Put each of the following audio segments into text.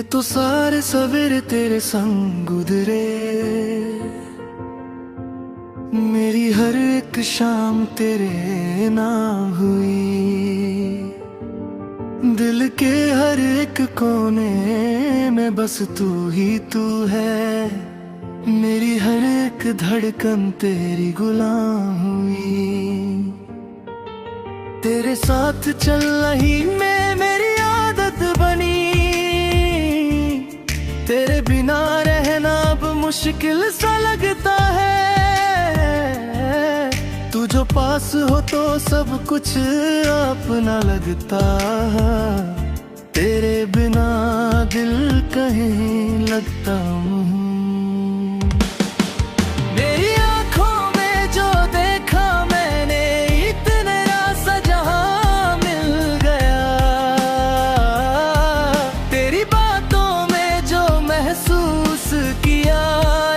तो सारे सवेरे तेरे संग गुजरे, मेरी हर एक शाम तेरे नाम हुई। दिल के हर एक कोने में बस तू ही तू है, मेरी हर एक धड़कन तेरी गुलाम हुई। तेरे साथ चल रही मैं मेरी आदत बनी, तेरे बिना रहना अब मुश्किल सा लगता है। तू जो पास हो तो सब कुछ अपना लगता है, तेरे बिना दिल कहीं लगता हूँ। मेरी आंखों में जो देखा मैंने, इतने रासा जहां मिल गया। तेरी बातों में जो महसूस किया,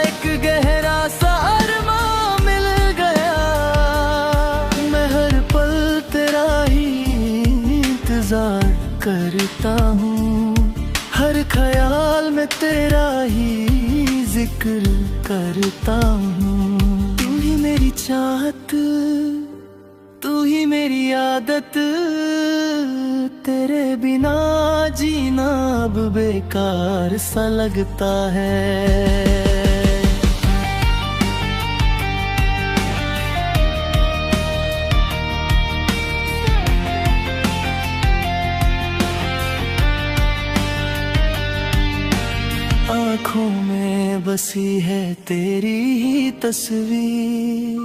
एक गहरा सा अरमां मिल गया। मैं हर पल तेरा ही इंतजार करता हूँ, हर ख्याल में तेरा ही जिक्र करता हूँ। तू ही मेरी चाहत, तू ही मेरी आदत, तेरे बिना जीना अब बेकार सा लगता है। आँखों में बसी है तेरी ही तस्वीर,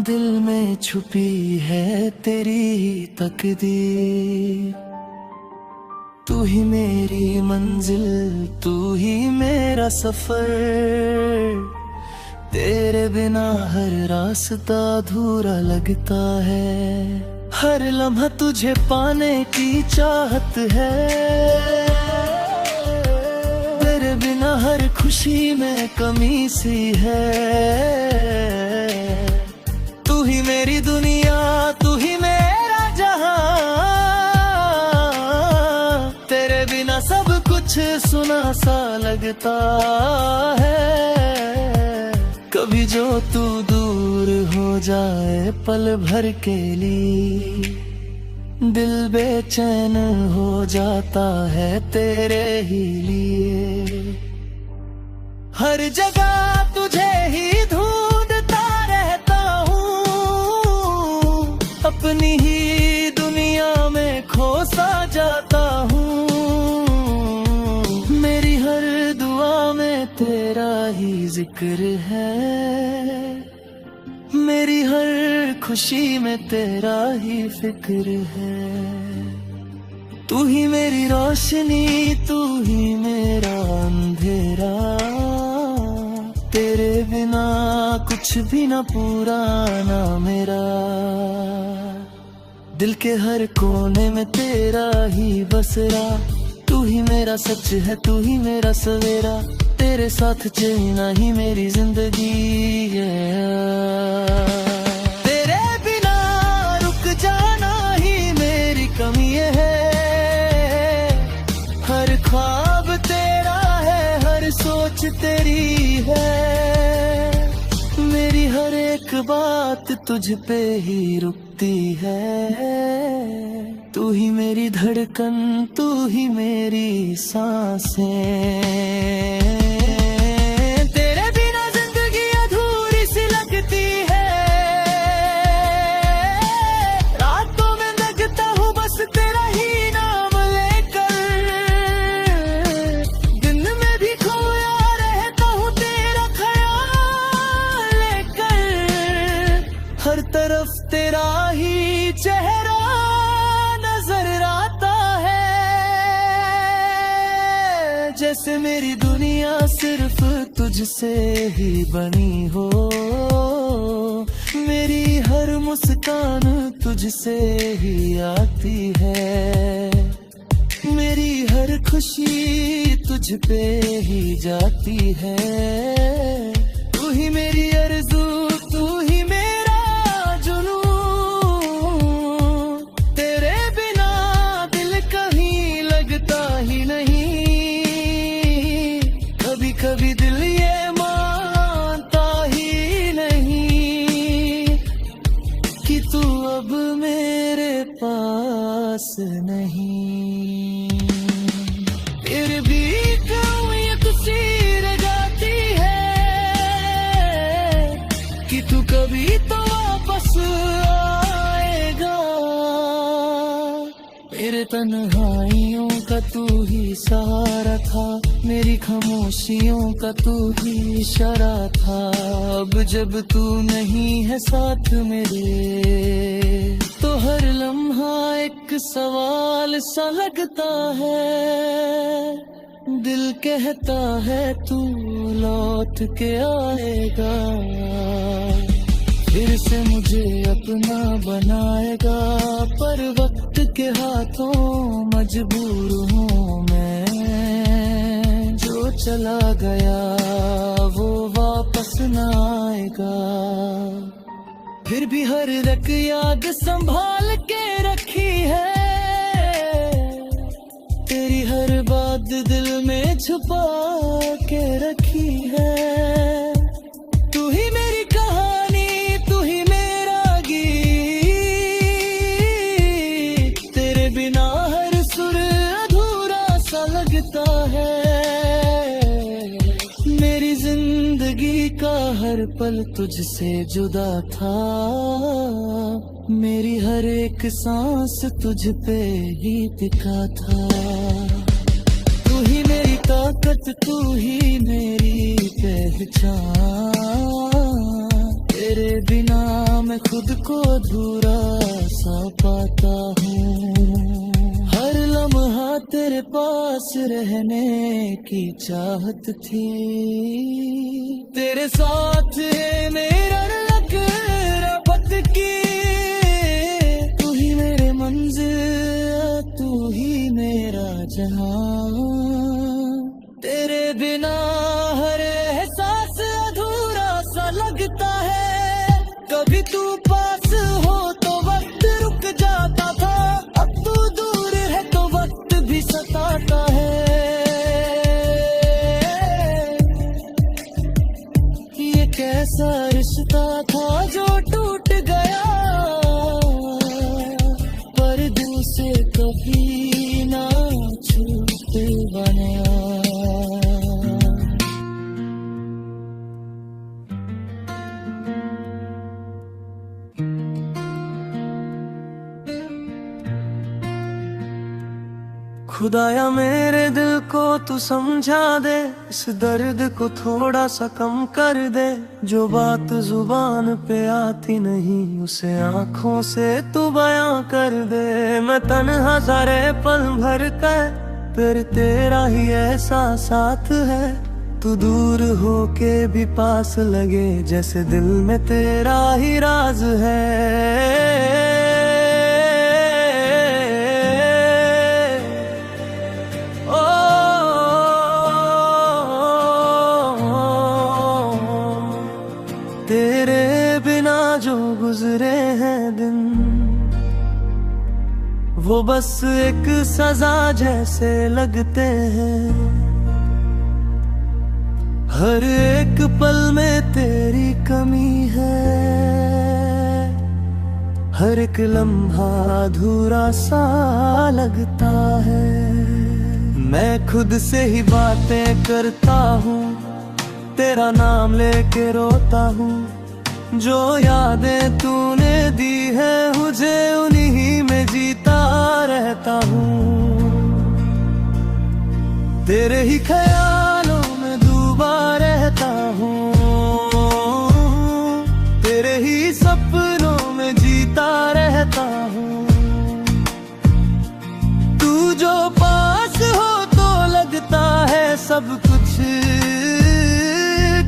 दिल में छुपी है तेरी ही तकदीर। तू ही मेरी मंजिल, तू ही मेरा सफर, तेरे बिना हर रास्ता अधूरा लगता है। हर लम्हा तुझे पाने की चाहत है, बिना हर खुशी में कमी सी है। तू ही मेरी दुनिया, तू ही मेरा जहां, तेरे बिना सब कुछ सुना सा लगता है। कभी जो तू दूर हो जाए पल भर के लिए, दिल बेचैन हो जाता है तेरे ही लिए। हर जगह तुझे ही ढूंढता रहता हूँ, अपनी ही दुनिया में खो सा जाता हूँ। मेरी हर दुआ में तेरा ही जिक्र है, मेरी हर खुशी में तेरा ही फिक्र है। तू ही मेरी रोशनी, तू ही मेरा अंधेरा, तेरे बिना कुछ भी ना पूरा ना मेरा। दिल के हर कोने में तेरा ही बसेरा, तू ही मेरा सच है, तू ही मेरा सवेरा। तेरे साथ जीना ही मेरी जिंदगी है, तेरे बिना रुक जाना ही मेरी कमी है। हर ख्वाब तेरा है, हर सोच तेरी है, मेरी हर एक बात तुझ पे ही रुकती है। तू ही मेरी धड़कन, तू ही मेरी सांसें, तेरे बिना जिंदगी अधूरी सी लगती है। रातों में लगता हूँ बस तेरा ही नाम लेकर, दिन में भी खोया रहता हूँ तेरा ख्याल लेकर। हर तरफ तेरा ही चेहरा नजर आता है, जैसे मेरी दुनिया सिर्फ तुझसे ही बनी हो। मेरी हर मुस्कान तुझसे ही आती है, मेरी हर खुशी तुझ पे ही जाती है। तू ही मेरी आरज़ू, तू ही मेरा जुनून, तेरे बिना दिल कहीं लगता ही नहीं। मेरे तन्हाइयों का तू ही सहारा था, मेरी खामोशियों का तू ही इशारा था। अब जब तू नहीं है साथ मेरे, तो हर लम्हा एक सवाल सा लगता है। दिल कहता है तू लौट के आएगा, फिर से मुझे अपना बनाएगा। पर वक्त के हाथों मजबूर हूँ मैं, जो चला गया वो वापस न आएगा। फिर भी हर रक याद संभाल के रखी है, तेरी हर बात दिल में छुपा के रखी है। तू ही मेरी कहानी, तू ही मेरा गीत, तेरे बिना हर सुर अधूरा सा लगता है। मेरी जिंदगी का हर पल तुझसे जुदा था, मेरी हर एक सांस तुझ पे ही टिका था। तू ही मेरी ताकत, तू ही मेरी पहचान, तेरे बिना मैं खुद को अधूरा सा पाता हूँ। हर लम्हा तेरे पास रहने की चाहत थी, तेरे साथ है मेरा लग रबत की। तू ही मेरे मंजिल, तू ही मेरा जहां, तेरे बिना हर एहसास अधूरा सा लगता है। कभी तू पास हो तो वक्त रुक जाता था, अब तू दूर है तो वक्त भी सताता है। ये कैसा रिश्ता था जो टूट गया, पर दिल से कभी ना छूट बना। खुदाया मेरे दिल को तू समझा दे, इस दर्द को थोड़ा सा कम कर दे। जो बात जुबान पे आती नहीं, उसे आँखों से तू बयां कर दे। मैं तन्हा सारे पल भर कर, फिर तेरा ही ऐसा साथ है। तू दूर होके भी पास लगे, जैसे दिल में तेरा ही राज है। तेरे बिना जो गुजरे हैं दिन, वो बस एक सजा जैसे लगते हैं। हर एक पल में तेरी कमी है, हर एक लम्हा अधूरा सा लगता है। मैं खुद से ही बातें करता हूँ, तेरा नाम लेके रोता हूँ। जो यादें तूने दी है मुझे, उन्हीं में जीता रहता हूँ। तेरे ही ख्यालों में डूबा रहता हूँ, तेरे ही सपनों में जीता रहता हूँ। तू जो पास हो तो लगता है सब कुछ,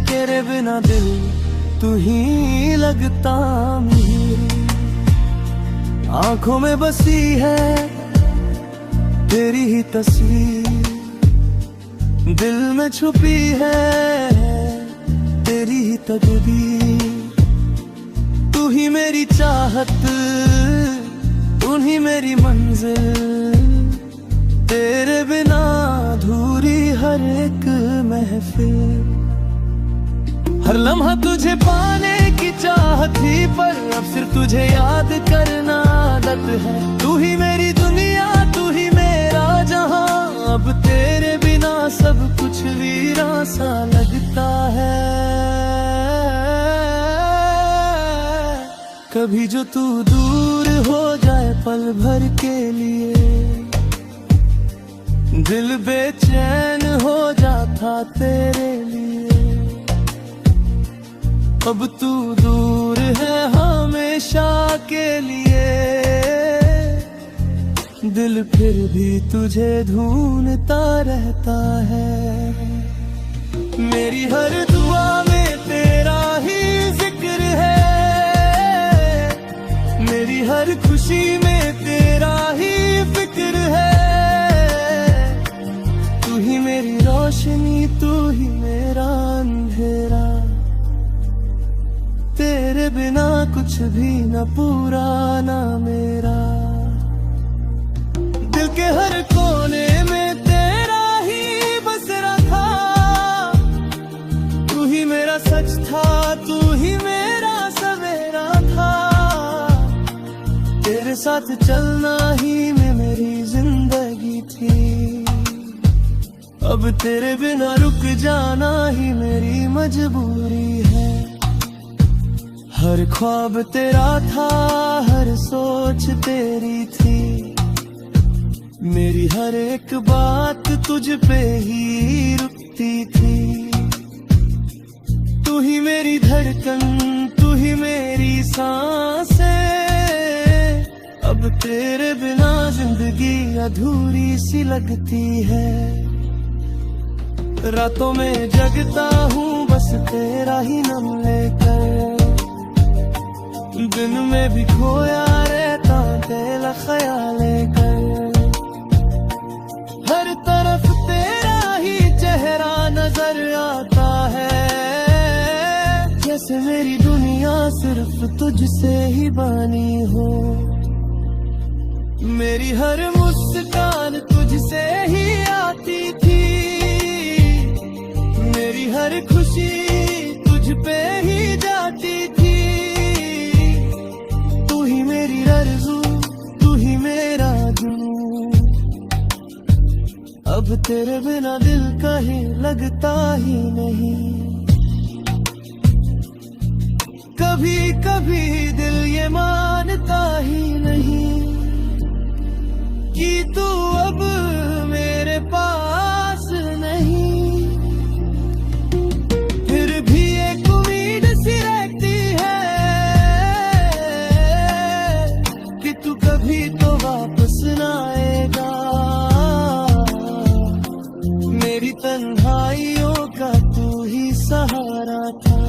तेरे बिना दिल तू ही लगता मेरी। आंखों में बसी है तेरी ही तस्वीर, दिल में छुपी है तेरी ही तकदीर। तू ही मेरी चाहत, तू ही मेरी मंजिल, तेरे बिना अधूरी हर एक महफिल। हर लम्हा तुझे पाने की चाहत थी, पर अब सिर्फ तुझे याद करना आदत है। तू ही मेरी दुनिया, तू ही मेरा जहां, अब तेरे बिना सब कुछ वीरान सा लगता है। कभी जो तू दूर हो जाए पल भर के लिए, दिल बेचैन हो जाता तेरे लिए, अब तू दूर है हमेशा के लिए। दिल फिर भी तुझे ढूंढता रहता है, मेरी हर दुआ में तेरा ही जिक्र है, मेरी हर खुशी में तेरा ही फिक्र है। तू ही मेरी रोशनी, तू ही मेरा अंधेरा, तेरे बिना कुछ भी न पूरा ना मेरा। दिल के हर कोने में तेरा ही बसरा था, तू ही मेरा सच था, तू ही मेरा सवेरा था। तेरे साथ चलना ही में मेरी जिंदगी थी, अब तेरे बिना रुक जाना ही मेरी मजबूरी है। हर ख्वाब तेरा था, हर सोच तेरी थी, मेरी हर एक बात तुझ पे ही रुकती थी। तू ही मेरी धड़कन, तू ही मेरी सांसें, अब तेरे बिना जिंदगी अधूरी सी लगती है। रातों में जगता हूँ बस तेरा ही नाम लेकर, दिन में भी खोया रहता तेरा ख्याल कर। हर तरफ तेरा ही चेहरा नजर आता है, जैसे मेरी दुनिया सिर्फ तुझसे ही बनी हो। मेरी हर मुस्कान तुझसे ही आती थी, मेरी हर खुशी तुझ पे ही जाती थी। तू ही मेरी आरज़ू, तू ही मेरा जुनून, अब तेरे बिना दिल कहीं लगता ही नहीं। कभी कभी दिल ये मानता ही नहीं कि तू अब मेरे पास नहीं। फिर भी एक उम्मीद सी रहती है कि तू कभी तो वापस ना आएगा। मेरी तन्हाइयों का तू ही सहारा था,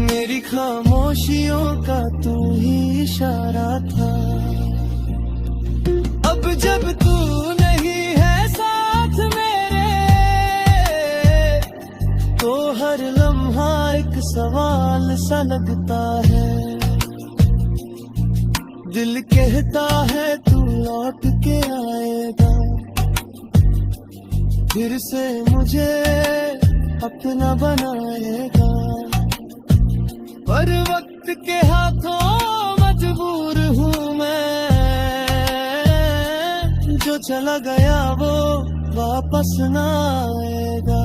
मेरी खामोशियों का तू ही इशारा था। अब जब तू नहीं है साथ मेरे, तो हर लम्हा एक सवाल सा लगता है। दिल कहता है तू लौट के आएगा, फिर से मुझे अपना बनाएगा। पर वक्त के हाथों मजबूर हूँ मैं, जो चला गया वो वापस ना आएगा।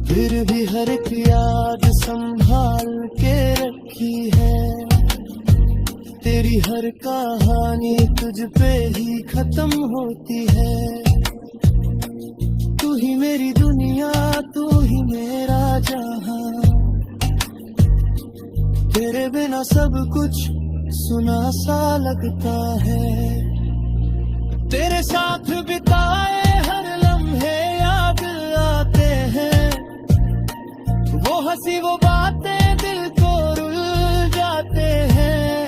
फिर भी हर एक याद संभाल के रखी है, तेरी हर कहानी तुझ पे ही खत्म होती है। तू ही मेरी दुनिया, तू ही मेरा जहां, तेरे बिना सब कुछ सुना सा लगता है। तेरे साथ बिताए हर लम्हे याद आते हैं, वो हंसी वो बातें दिल को रुल जाते हैं।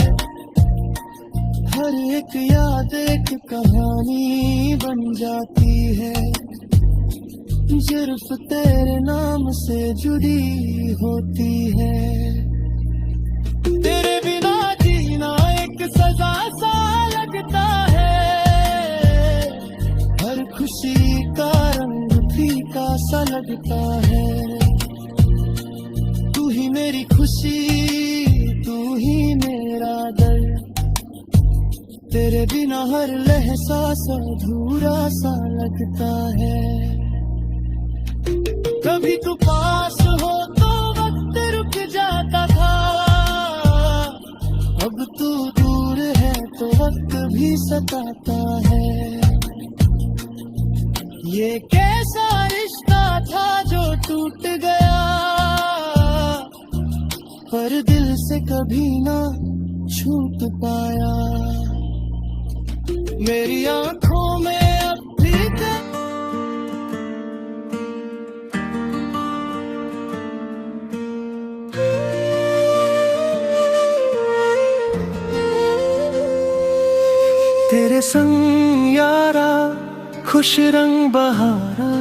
हर एक याद एक कहानी बन जाती है, सिर्फ तेरे नाम से जुड़ी होती है। तेरे बिना जीना एक सजा सा लगता है, हर खुशी का रंग फीका सा लगता है। तू ही मेरी खुशी, तू ही मेरा दर्द, तेरे बिना हर लहसा अधूरा सा लगता है। कभी तू पास हो तो वक्त रुक जाता था, अब तू दूर है तो वक्त भी सताता है। ये कैसा रिश्ता था जो टूट गया, पर दिल से कभी ना छूट पाया। मेरी आंखों में अब भी तेरे संग यारा खुश रंग बहारा,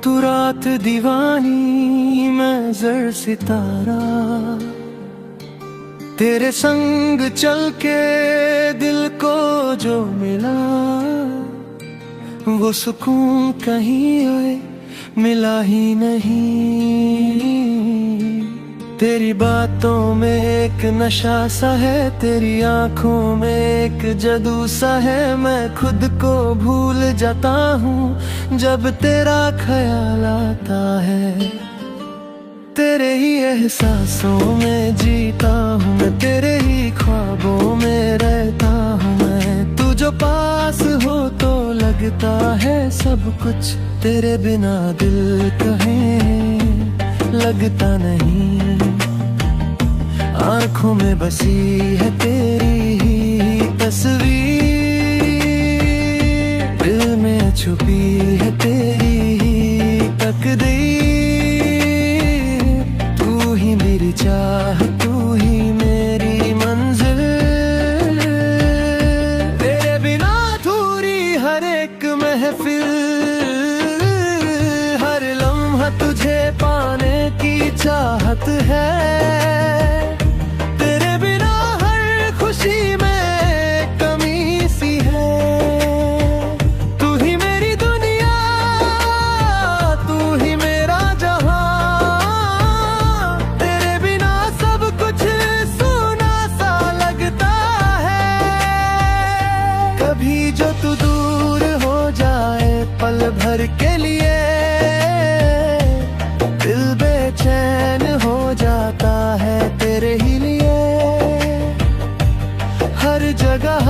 तू रात दीवानी मैं ज़र सितारा। तेरे संग चल के दिल को जो मिला, वो सुकून कहीं आए मिला ही नहीं। तेरी बातों में एक नशा सा है, तेरी आंखों में एक जादू सा है। मैं खुद को भूल जाता हूँ जब तेरा ख्याल आता है। तेरे ही एहसासों में जीता हूँ मैं, तेरे ही ख्वाबों में रहता हूँ मैं। तू जो पास हो तो लगता है सब कुछ, तेरे बिना दिल कहीं लगता नहीं। आँखों में बसी है तेरी ही तस्वीर, दिल में छुपी है तेरी ही तकदीर। तू ही मेरी चाह, तू ही मेरी मंजिल। तेरे बिना अधूरी हर एक महफिल, हर लम्हा तुझे पाने की चाहत है। कभी जो तू दूर हो जाए पल भर के लिए, दिल बेचैन हो जाता है तेरे ही लिए। हर जगह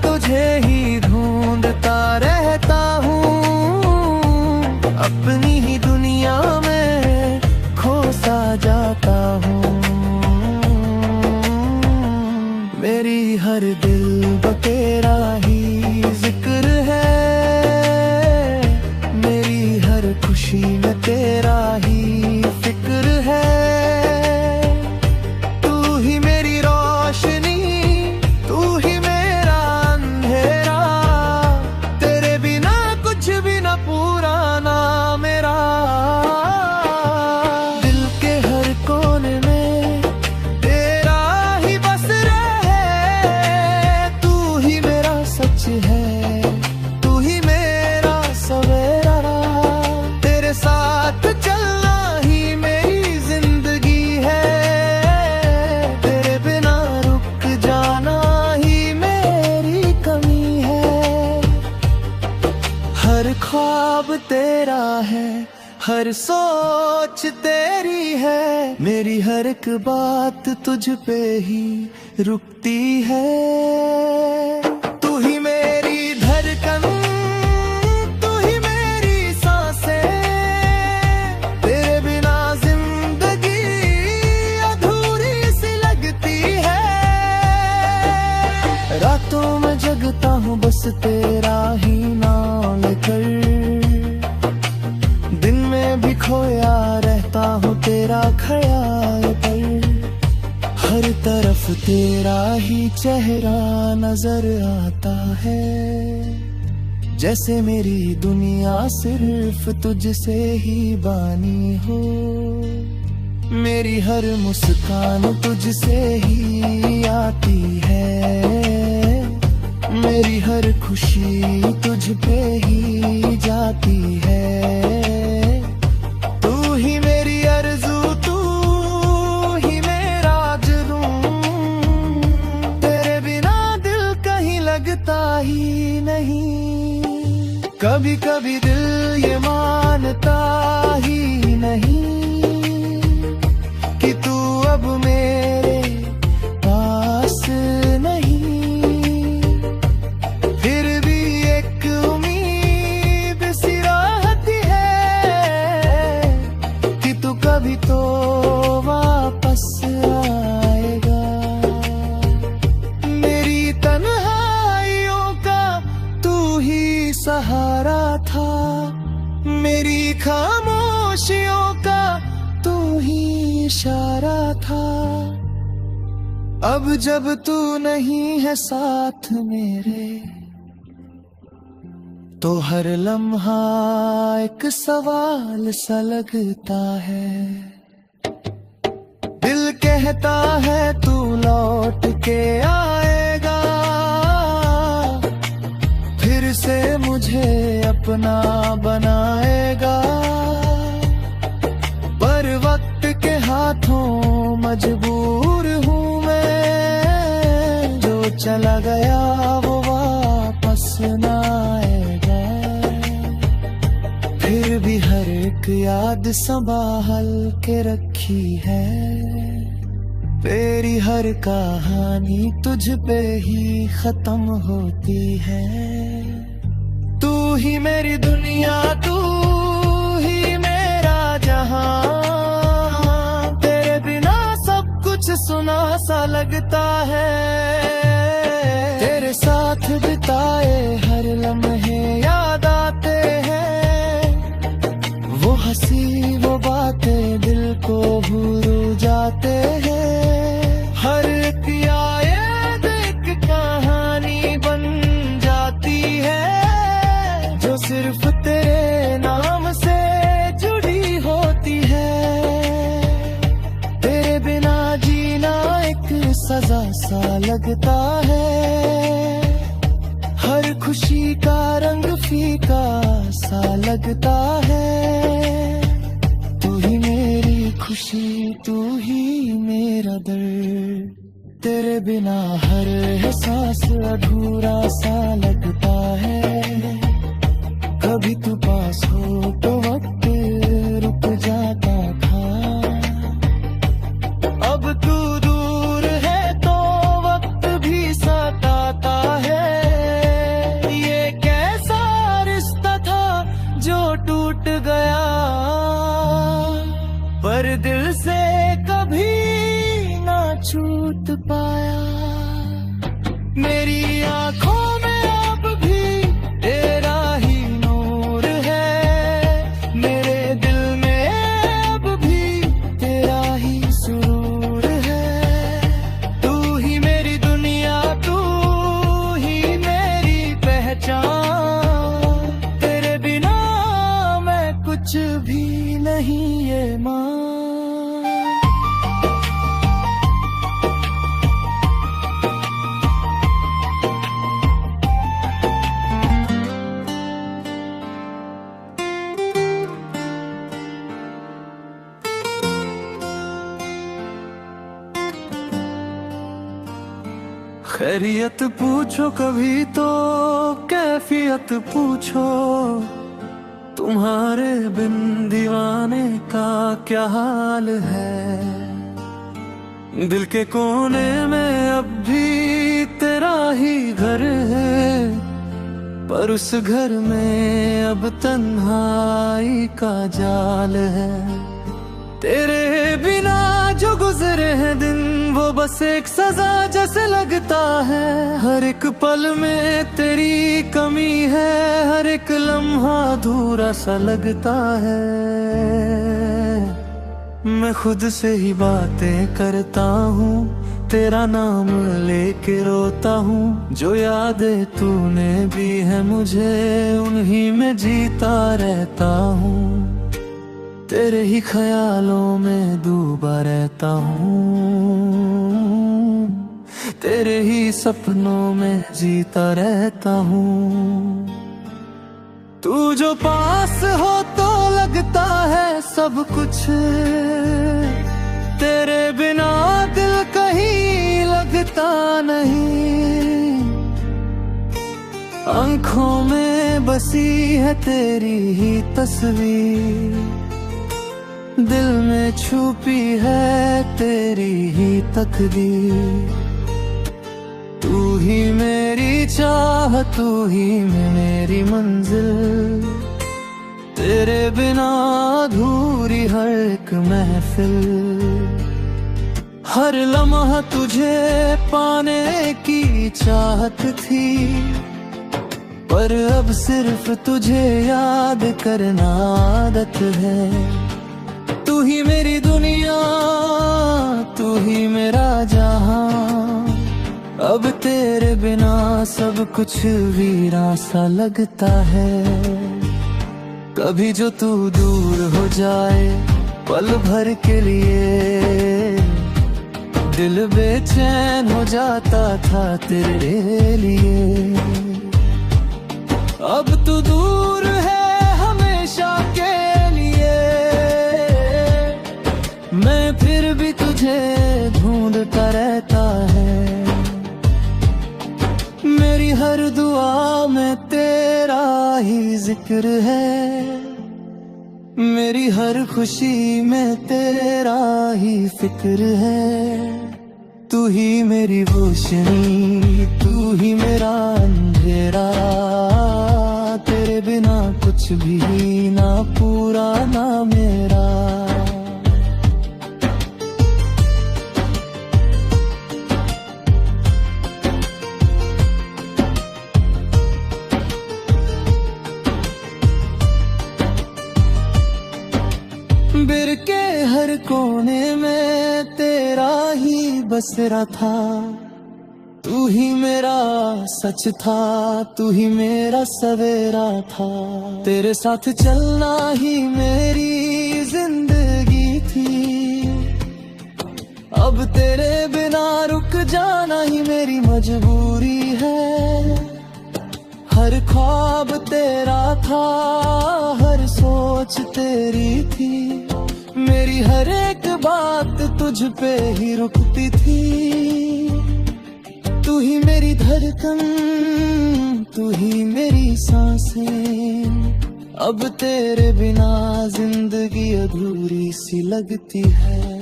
तुझे ही ढूंढता रहता हूँ, अपनी ही दुनिया में खोसा जाता हूँ। मेरी हर दिल बतेरा ही जिक्र है, मेरी हर खुशी में तेरा ही फिक्र है। तू ही मेरी रोशनी, तू ही मेरा अंधेरा। तेरे बिना कुछ भी न पूरा ना मेरा। दिल के हर कोने में तेरा ही बस रहे, तू ही मेरा सच है, तू ही मेरा सवेरा। तेरे साथ चलना ही मेरी जिंदगी है, तेरे बिना रुक जाना ही मेरी कमी है। हर ख्वाब तेरा है, हर सोच तेरी है। मेरी हर एक बात तुझ पे ही रुकती है। तू ही मेरी धड़कन, तू ही मेरी सांसें। तेरे बिना जिंदगी अधूरी सी लगती है। रातों में जगता हूँ बस तेरा ही नाम लेकर, दिन में भी खोया रहता हूँ तेरा ख्याल पर। हर तरफ तेरा ही चेहरा नजर आता है, जैसे मेरी दुनिया सिर्फ तुझसे ही बानी हो। मेरी हर मुस्कान तुझसे ही आती है, मेरी हर खुशी तुझ पे ही जाती है। तू ही मेरी आरज़ू, तू ही मेरा जुनून। तेरे बिना दिल कहीं लगता ही नहीं। कभी कभी दिल ये मानता ही नहीं कि तू अब मेरे पास नहीं। फिर भी एक उम्मीद मेरी खामोशियों का तू ही इशारा था। अब जब तू नहीं है साथ मेरे, तो हर लम्हा एक सवाल सा लगता है। दिल कहता है तू लौट के आएगा, फिर से मुझे अपना बनाएगा। पर वक्त के हाथों मजबूर हूँ मैं, जो चला गया वो वापस ना आएगा। फिर भी हर एक याद संभाल के रखी है, तेरी हर कहानी तुझ पे ही खत्म होती है। तू ही मेरी दुनिया, तू ही मेरा जहां, तेरे बिना सब कुछ सुना सा लगता है। तेरे साथ बिताए हर लम्हे याद आते हैं, वो हंसी वो बातें दिल को भूल जाते हैं। हर एक याद एक कहानी बन जाती है, जो सिर्फ तेरे नाम से जुड़ी होती है। तेरे बिना जीना एक सजा सा लगता है, हर खुशी का रंग फीका सा लगता है। तू ही मेरी खुशी, तू ही मेरा दर्द, तेरे बिना हर एहसास अधूरा सा लगता है। कभी तू पास हो तो वक्त रुक जाता था, अब तू दूर है तो वक्त भी सताता है। ये कैसा रिश्ता था जो टूट गया, पर दिल से कभी ना छूट पाया। मेरी आंखों में अब भी तेरा ही नूर है, मेरे दिल में अब भी तेरा ही सुरूर है। तू ही मेरी दुनिया, तू ही मेरी पहचान, तेरे बिना मैं कुछ भी नहीं ये मां। खैरियत पूछो कभी तो कैफियत पूछो, तुम्हारे बिन दीवाने का क्या हाल है। दिल के कोने में अब भी तेरा ही घर है, पर उस घर में अब तन्हाई का जाल है। तेरे बिना जो गुजरे हैं दिन, वो बस एक सजा जैसे लगता है। हर एक पल में तेरी कमी है, हर एक लम्हा अधूरा सा लगता है। मैं खुद से ही बातें करता हूँ, तेरा नाम लेके रोता हूँ। जो यादें तूने दी है मुझे, उन्हीं में जीता रहता हूँ। तेरे ही ख्यालों में डूबा रहता हूँ, तेरे ही सपनों में जीता रहता हूँ। तू जो पास हो तो लगता है सब कुछ, तेरे बिना दिल कहीं लगता नहीं। आंखों में बसी है तेरी ही तस्वीर, दिल में छुपी है तेरी ही तकदीर। तू ही मेरी चाह, तू ही मेरी मंजिल, तेरे बिना अधूरी हर एक महफिल। हर लम्हा तुझे पाने की चाहत थी, पर अब सिर्फ तुझे याद करना आदत है। तू ही मेरी दुनिया, तू ही मेरा जहां, अब तेरे बिना सब कुछ वीरा सा लगता है। कभी जो तू दूर हो जाए पल भर के लिए, दिल बेचैन हो जाता था तेरे लिए। अब तू दूर है हमेशा के लिए, मैं फिर भी तुझे ढूंढता रहता है। मेरी हर दुआ में तेरा ही जिक्र है, मेरी हर खुशी में तेरा ही फिक्र है। तू ही मेरी रोशनी, तू ही मेरा अंधेरा, तेरे बिना कुछ भी ना पूरा ना मेरा। बिर के हर कोने में तेरा ही बसेरा था। तू ही मेरा सच था, तू ही मेरा सवेरा था। तेरे साथ चलना ही मेरी जिंदगी थी, अब तेरे बिना रुक जाना ही मेरी मजबूरी है। हर ख्वाब तेरा था, हर सोच तेरी थी, मेरी हर एक बात तुझ पे ही रुकती थी। तू ही मेरी धड़कन, तू ही मेरी सांसें, अब तेरे बिना जिंदगी अधूरी सी लगती है।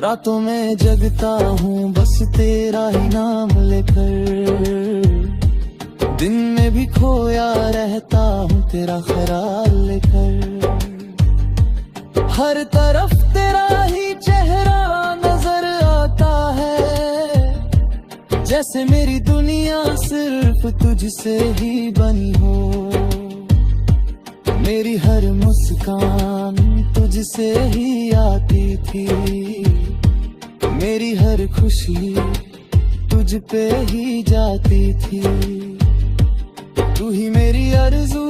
रातों में जगता हूँ बस तेरा ही नाम लेकर, दिन में भी खोया रहता हूँ तेरा ख्याल लेकर। हर तरफ तेरा ही चेहरा नजर आता है, जैसे मेरी दुनिया सिर्फ तुझसे ही बनी हो। मेरी हर मुस्कान तुझसे ही आती थी, मेरी हर खुशी तुझ पे ही जाती थी। तू ही मेरी आरज़ू,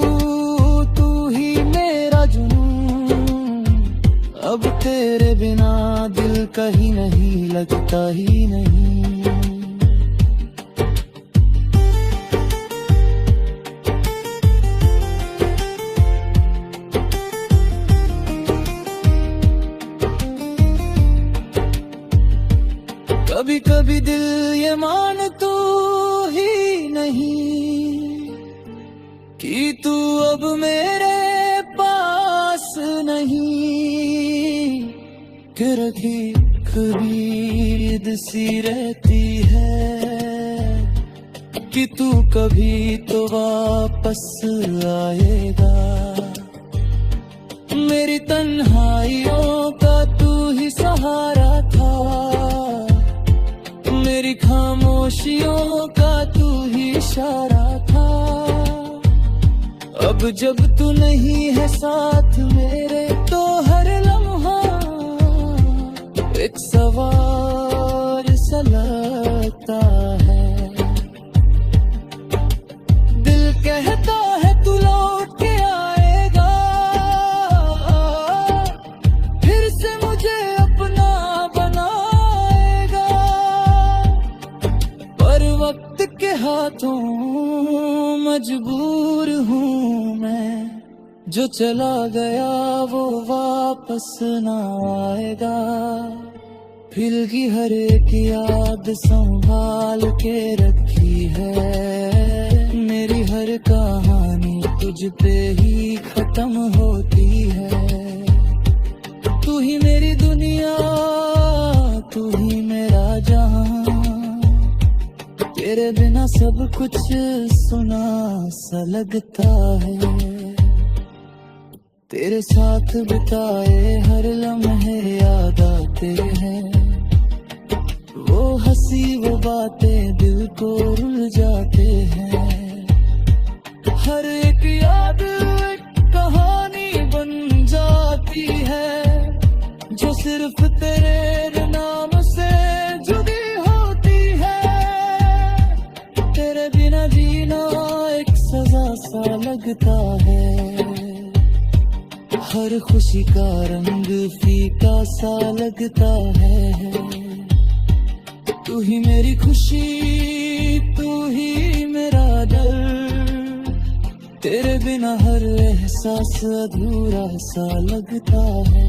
तू ही मेरा जुनून, अब तेरे बिना दिल कहीं नहीं लगता ही नहीं। कभी कभी दिल ये मान तू ही नहीं कि तू अब मेरे पास नहीं, कि रखी खबीर सी रहती है कि तू कभी तो वापस आएगा। मेरी तन्हाइयों का तू ही सहारा था, मेरी खामोशियों का तू ही इशारा था। अब जब तू नहीं है साथ मेरे, तो हर लम्हा एक सवार सा लगता है। दिल कहता है तू लौट के आएगा, फिर से मुझे अपना बनाएगा। पर वक्त के हाथों मजबूर हूँ मैं, जो चला गया वो वापस ना आएगा। फिर की हर एक याद संभाल के रखी है, मेरी हर कहानी तुझ पे ही खत्म होती है। तू ही मेरी दुनिया, तू ही मेरा जहां, तेरे बिना सब कुछ सुना सा लगता है। तेरे साथ बिताए हर लम्हे याद आते हैं, वो हंसी वो बातें दिल को रुल जाते हैं। हर एक याद एक कहानी बन जाती है, जो सिर्फ तेरे नाम से जुड़ी होती है। तेरे बिना जीना एक सजा सा लगता है, हर खुशी का रंग फीका सा लगता है। तू ही मेरी खुशी, तू ही मेरा दर्द, तेरे बिना हर एहसास अधूरा सा लगता है।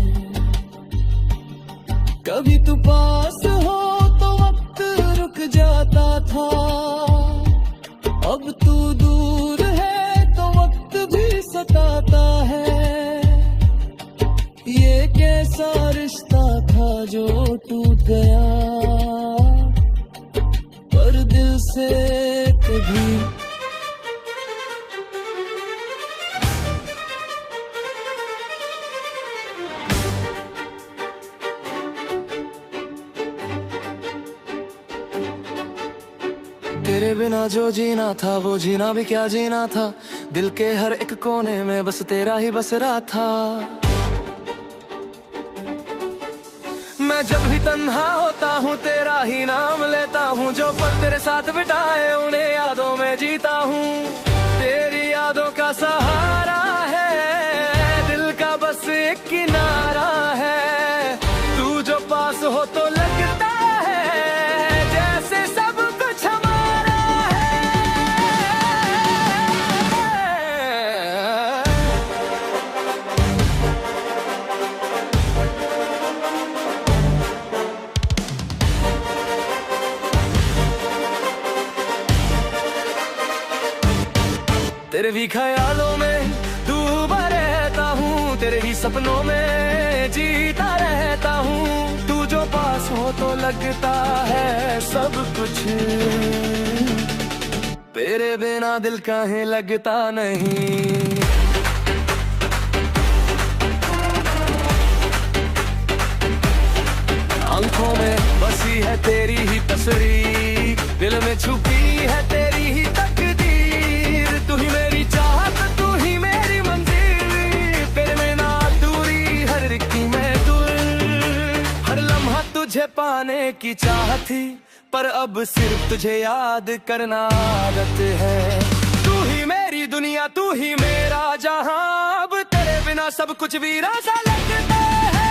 कभी तू पास हो तो वक्त रुक जाता था, अब तू दूर है तो वक्त भी सताता है। ये कैसा रिश्ता था जो टूट गया, पर दिल से कभी तेरे बिना जो जीना था वो जीना भी क्या जीना था। दिल के हर एक कोने में बस तेरा ही बस रहा था। मैं जब भी तन्हा होता हूँ तेरा ही नाम लेता हूँ, जो पल तेरे साथ बिताए उन्हें यादों में जीता हूँ। तेरी यादों का सहारा है, दिल का बस एक किनारा है। तू जो पास हो तो लगता है जैसे सब कुछ हमारा तेरे भी ख्यालों में डूबा रहता हूँ, तेरे ही सपनों में जीता रहता हूँ। तू जो पास हो तो लगता है सब कुछ, तेरे बिना दिल काहे लगता नहीं। आंखों में बसी है तेरी ही तस्वीर, दिल में छुपी है तेरी ही तकदीर। तू ही मेरी चाहत, तू ही मेरी मंजिल, तेरे में ना दूरी हर रिक्की में दूर। हर लम्हा तुझे पाने की चाहत थी, पर अब सिर्फ तुझे याद करना आदत है। तू ही मेरी दुनिया, तू ही मेरा जहां, अब तेरे बिना सब कुछ वीरा सा लगता है।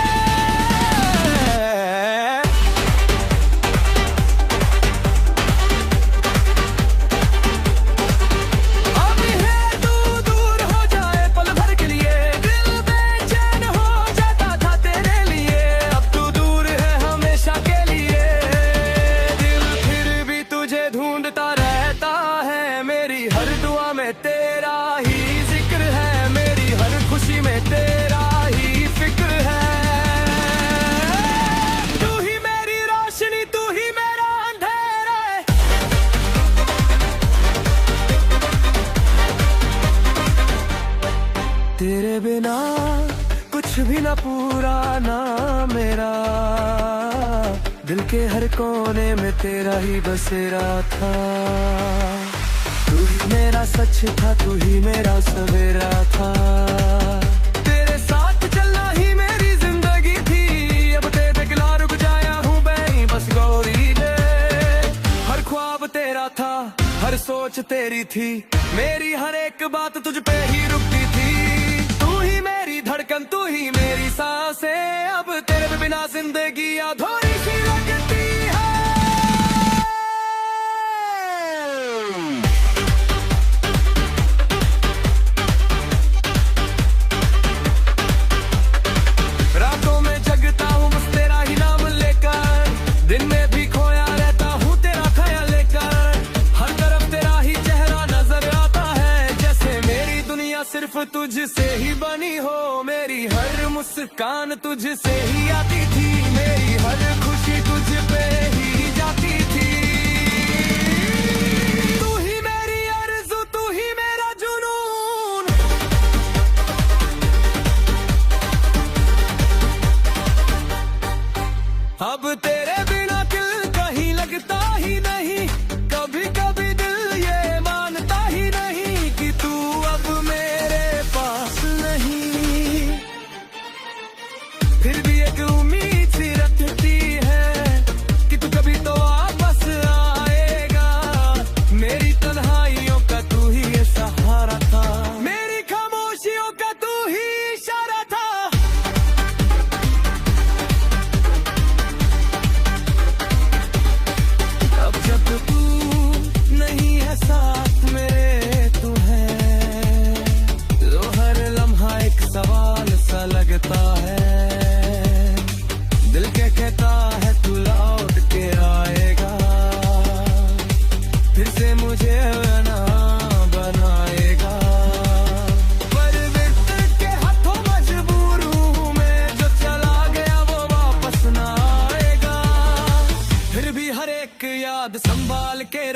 तेरा ही जिक्र है, मेरी हर खुशी में तेरा ही फिक्र है। तू ही मेरी रोशनी, तू ही मेरा अंधेरा है। तेरे बिना कुछ भी ना पूरा ना मेरा, दिल के हर कोने में तेरा ही बसेरा था। तू ही मेरा सच था, तू ही मेरा सवेरा था। तेरे साथ चलना ही मेरी जिंदगी थी, अब तेरे गिला रुक जाया हूँ मैं बस गौरी ने। हर ख्वाब तेरा था, हर सोच तेरी थी, मेरी हर एक बात तुझ पे ही रुकती थी। तू ही मेरी धड़कन, तू ही मेरी सांसें, अब तेरे बिना जिंदगी अधूरी सी लगती है। सिर्फ तुझसे ही बनी हो, मेरी हर मुस्कान तुझसे ही आती थी, मेरी हर खुशी तुझ पे ही जाती थी। तू ही मेरी आरज़ू, तू ही मेरा जुनून, अब तेरे बिना दिल कहीं लगता ही नहीं। कभी कभी दिल ये मानता ही नहीं कि तू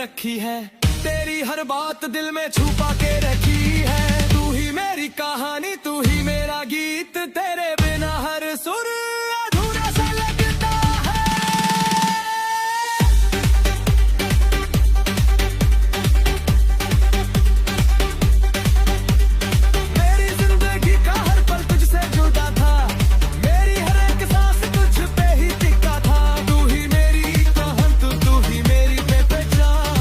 रखी है, तेरी हर बात दिल में छुपा के रखी है। तू ही मेरी कहानी, तू ही मेरा गीत, तेरे बिना हर सुर अधूरा सा लगता है। मेरी जिंदगी का हर पल तुझसे जुड़ा था, मेरी हर एक सांस तुझ पे ही टिका था। तू ही मेरी कहन, तू ही मेरी पहचान,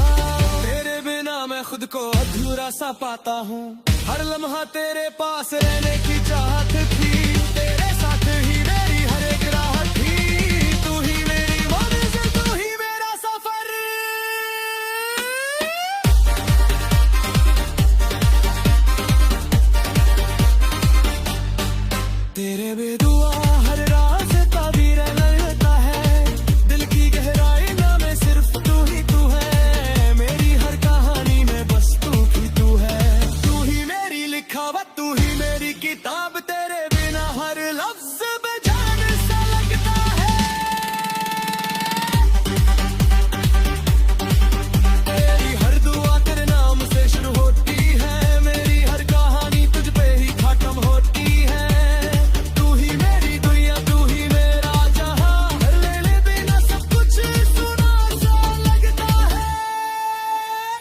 तेरे बिना मैं खुद को अधूरा सा पाता हूँ। हर लम्हा तेरे पास रहने की चाहत थी, तेरे साथ ही मेरी हर एक राह थी। तू ही मेरी मंजिल, तू ही मेरा सफर। तेरे बेदुआ हर राज ताबीर लगता है, दिल की गहराई में सिर्फ तू ही तू है। मेरी हर कहानी में बस तू ही तू है, तू ही मेरी लिखावट, तू ही मेरी किताब, तेरे बिना हर लफ्ज बेजान सा लगता है। तेरी हर दुआ तेरे नाम से शुरू होती है, मेरी हर कहानी तुझ पे ही खत्म होती है। तू ही मेरी दुनिया, तू ही मेरा जहां, हर लेले बिना सब कुछ सुना सा लगता है।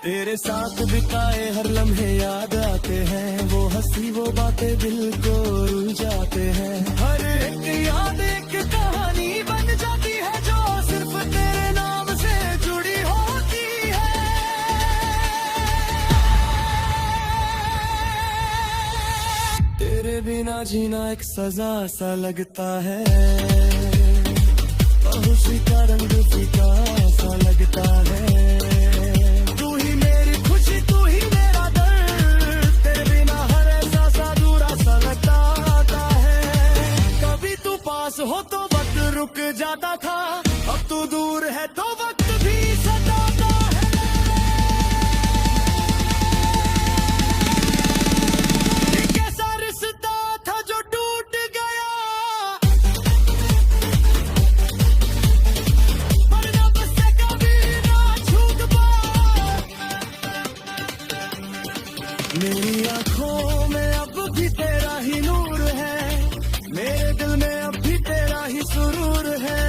तेरे साथ बिताए हर लम्हे याद आते हैं, वो हंसी वो बातें दिल को रुझाते हैं। हर एक याद एक कहानी बन जाती है, जो सिर्फ तेरे नाम से जुड़ी होती है। तेरे बिना जीना एक सजा सा लगता है, खुशी का रंग फीका सा लगता है। तू ही मेरी खुशी, तू ही मेरा दर्द, तेरे बिना हर एहसास अधूरा सा लगता है। कभी तू पास हो तो वक्त रुक जाता था, अब तू दूर है तो वक्त भी सताता है। एक ऐसा रिश्ता था जो टूट गया, पर रब से कभी ना छूट पाया। मेरी आंखों में अब भी तेरा ही नूर है, मेरे दिल में अब भी तेरा ही सुरूर है।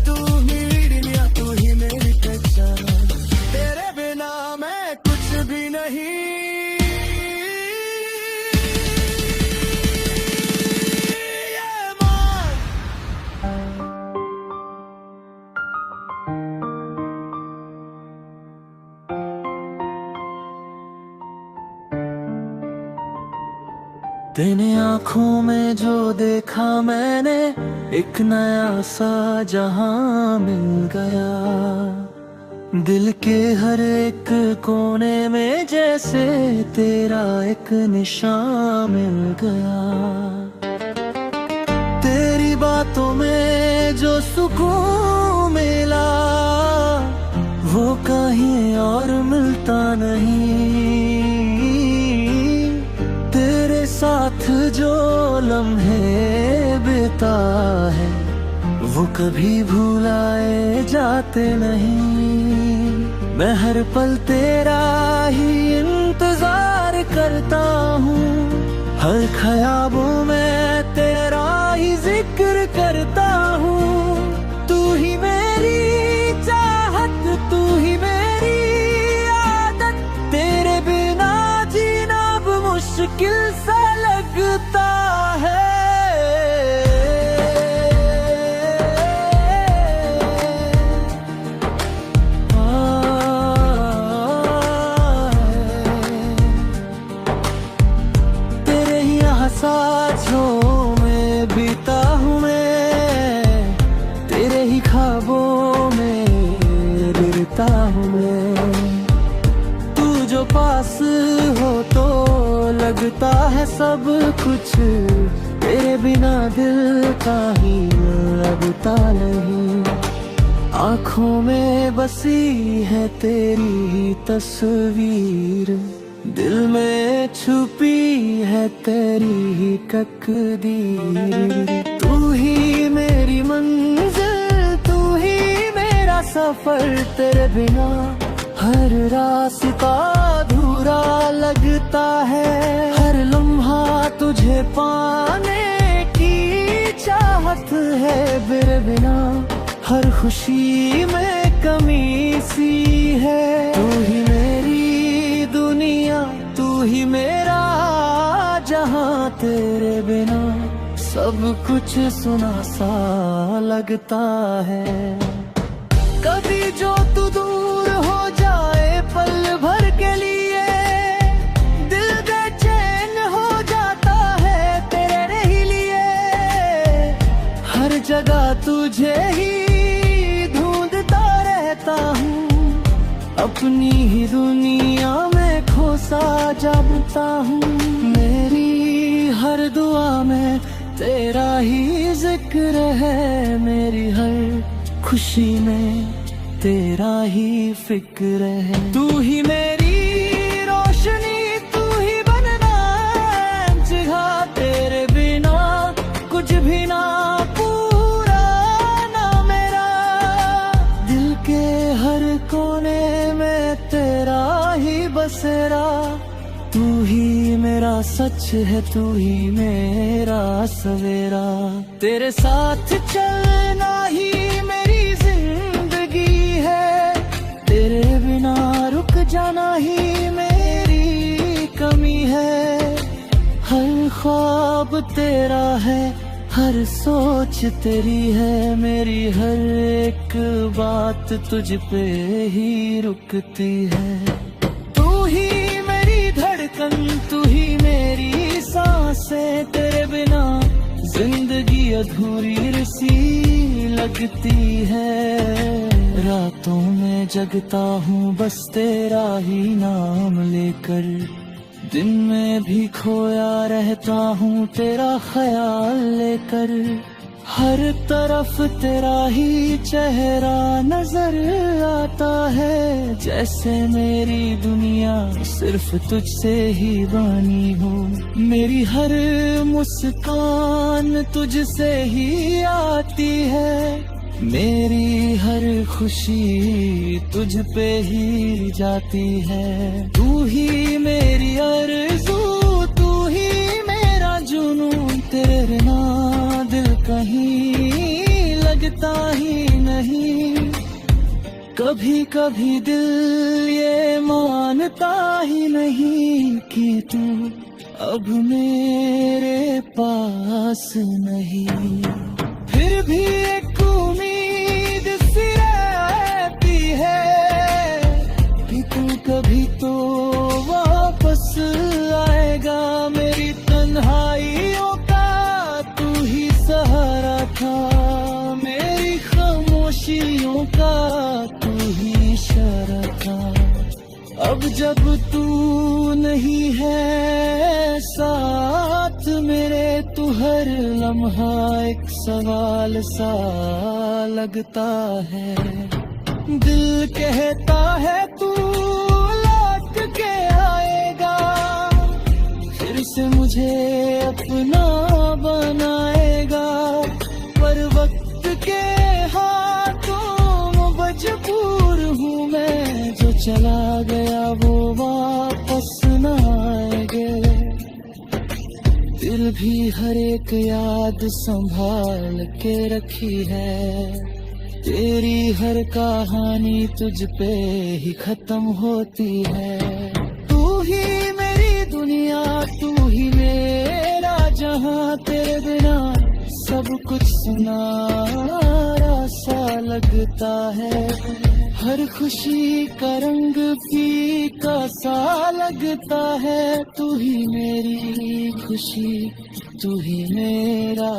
तू मेरी दुनिया, तू ही मेरी पहचान, तेरे बिना मैं कुछ भी नहीं। ये मान तेने आँखों में जो देखा मैंने, एक नया सा जहां मिल गया। दिल के हर एक कोने में जैसे तेरा एक निशान मिल गया। तेरी बातों में जो सुकून मिला, वो कहीं और मिलता नहीं। तेरे साथ जो लम्हे बिता है, वो कभी भुलाए जाते नहीं। मैं हर पल तेरा ही इंतजार करता हूँ, हर ख्यालों में तेरा ही जिक्र करता हूँ। तू ही मेरी चाहत, तू ही मेरी आदत, तेरे बिना जीना अब मुश्किल सा लगता है। तेरे ही सांसों में बीता हूँ मैं, तेरे ही ख्वाबों में गिरता हूँ मैं। तू जो पास हो तो लगता है सब कुछ, तेरे बिना दिल का ही लगता नहीं। आँखों में बसी है तेरी ही तस्वीर, दिल में छुपी है तेरी ही तकदीर। तू ही मेरी मंजिल, तू ही मेरा सफर, तेरे बिना हर रास्ता अधूरा लगता है, हर लम्हा तुझे पाने की चाहत है। मेरे बिना हर खुशी में कमी सी है। तू ही मेरी दुनिया, तू ही मेरा जहां, तेरे बिना सब कुछ सुना सा लगता है। कभी जो तू दूर हो जाए पल भर के लिए, दिल बेचैन हो जाता है तेरे ही लिए। हर जगह तुझे ही ढूंढता रहता हूँ, अपनी ही दुनिया में खोसा जाता हूँ। मेरी हर दुआ में तेरा ही जिक्र है, मेरी हर खुशी में तेरा ही फिक्र है। तू ही मेरी रोशनी, तू ही बनना जगह, तेरे बिना कुछ भी ना पूरा ना मेरा। दिल के हर कोने में तेरा ही बसेरा। तू ही मेरा सच है, तू ही मेरा सवेरा। तेरे साथ चलना ही मेरी जिंदगी है, तेरे बिना रुक जाना ही मेरी कमी है। हर ख्वाब तेरा है, हर सोच तेरी है, मेरी हर एक बात तुझ पे ही रुकती है। तू ही धड़कन, तू ही मेरी सांसें, तेरे बिना जिंदगी अधूरी सी लगती है। रातों में जगता हूँ बस तेरा ही नाम लेकर, दिन में भी खोया रहता हूँ तेरा ख्याल लेकर। हर तरफ तेरा ही चेहरा नजर आता है, जैसे मेरी दुनिया सिर्फ तुझसे ही बनी हो। मेरी हर मुस्कान तुझसे ही आती है, मेरी हर खुशी तुझ पे ही जाती है। तू ही मेरी आरज़ू, तू ही मेरा जुनून, तेरे बिना दिल कहीं लगता ही नहीं। कभी कभी दिल ये मानता ही नहीं कि तू अब मेरे पास नहीं। फिर भी एक उम्मीद सी रहती है कि तू कभी तो वापस आएगा। मेरी तन्हाइयों का तू ही सहारा था, मेरी खामोशियों का तू ही इशारा था। अब जब तू नहीं है साथ मेरे, तू हर लम्हा एक सवाल सा लगता है। दिल कहता है तू लौट के आएगा, फिर से मुझे अपना बनाएगा। पर वक्त के हाथों मजबूर हूँ मैं, जो चला गया वो वापस न आएगा। दिल भी हर एक याद संभाल के रखी है, तेरी हर कहानी तुझ पे ही खत्म होती है। तू ही मेरी दुनिया, तू ही मेरा जहां, तेरे बिना सब कुछ सुनारा सा लगता है। हर खुशी का रंग फीका सा लगता है। तू ही मेरी खुशी, तू ही मेरा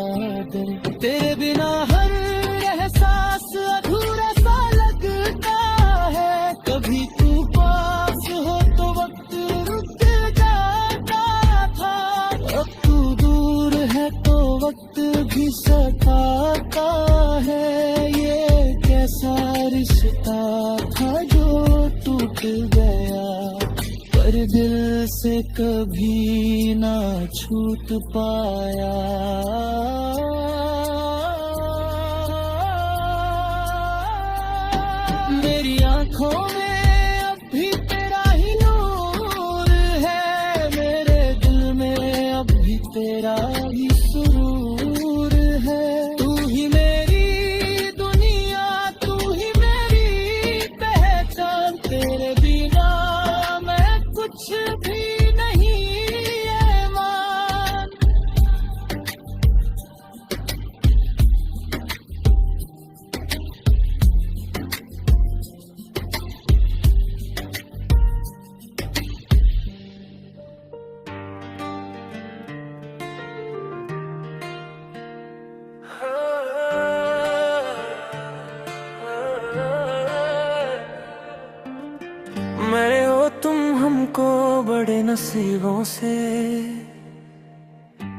दर्द, तेरे बिना हर एहसास अधूरा सा लगता है। कभी तू पास हो तो वक्त रुक जाता था, अब तू दूर है तो वक्त भी सताता है। ये कैसा रिश्ता था जो टूट गया, पर दिल से कभी ना छूट पाया। मेरी आंखों में अब ही सुरूर है। तू ही मेरी दुनिया, तू ही मेरी पहचान, तेरे बिना मैं कुछ भी नहीं है मान। मेरे हो तुम हमको बड़े नसीबों से,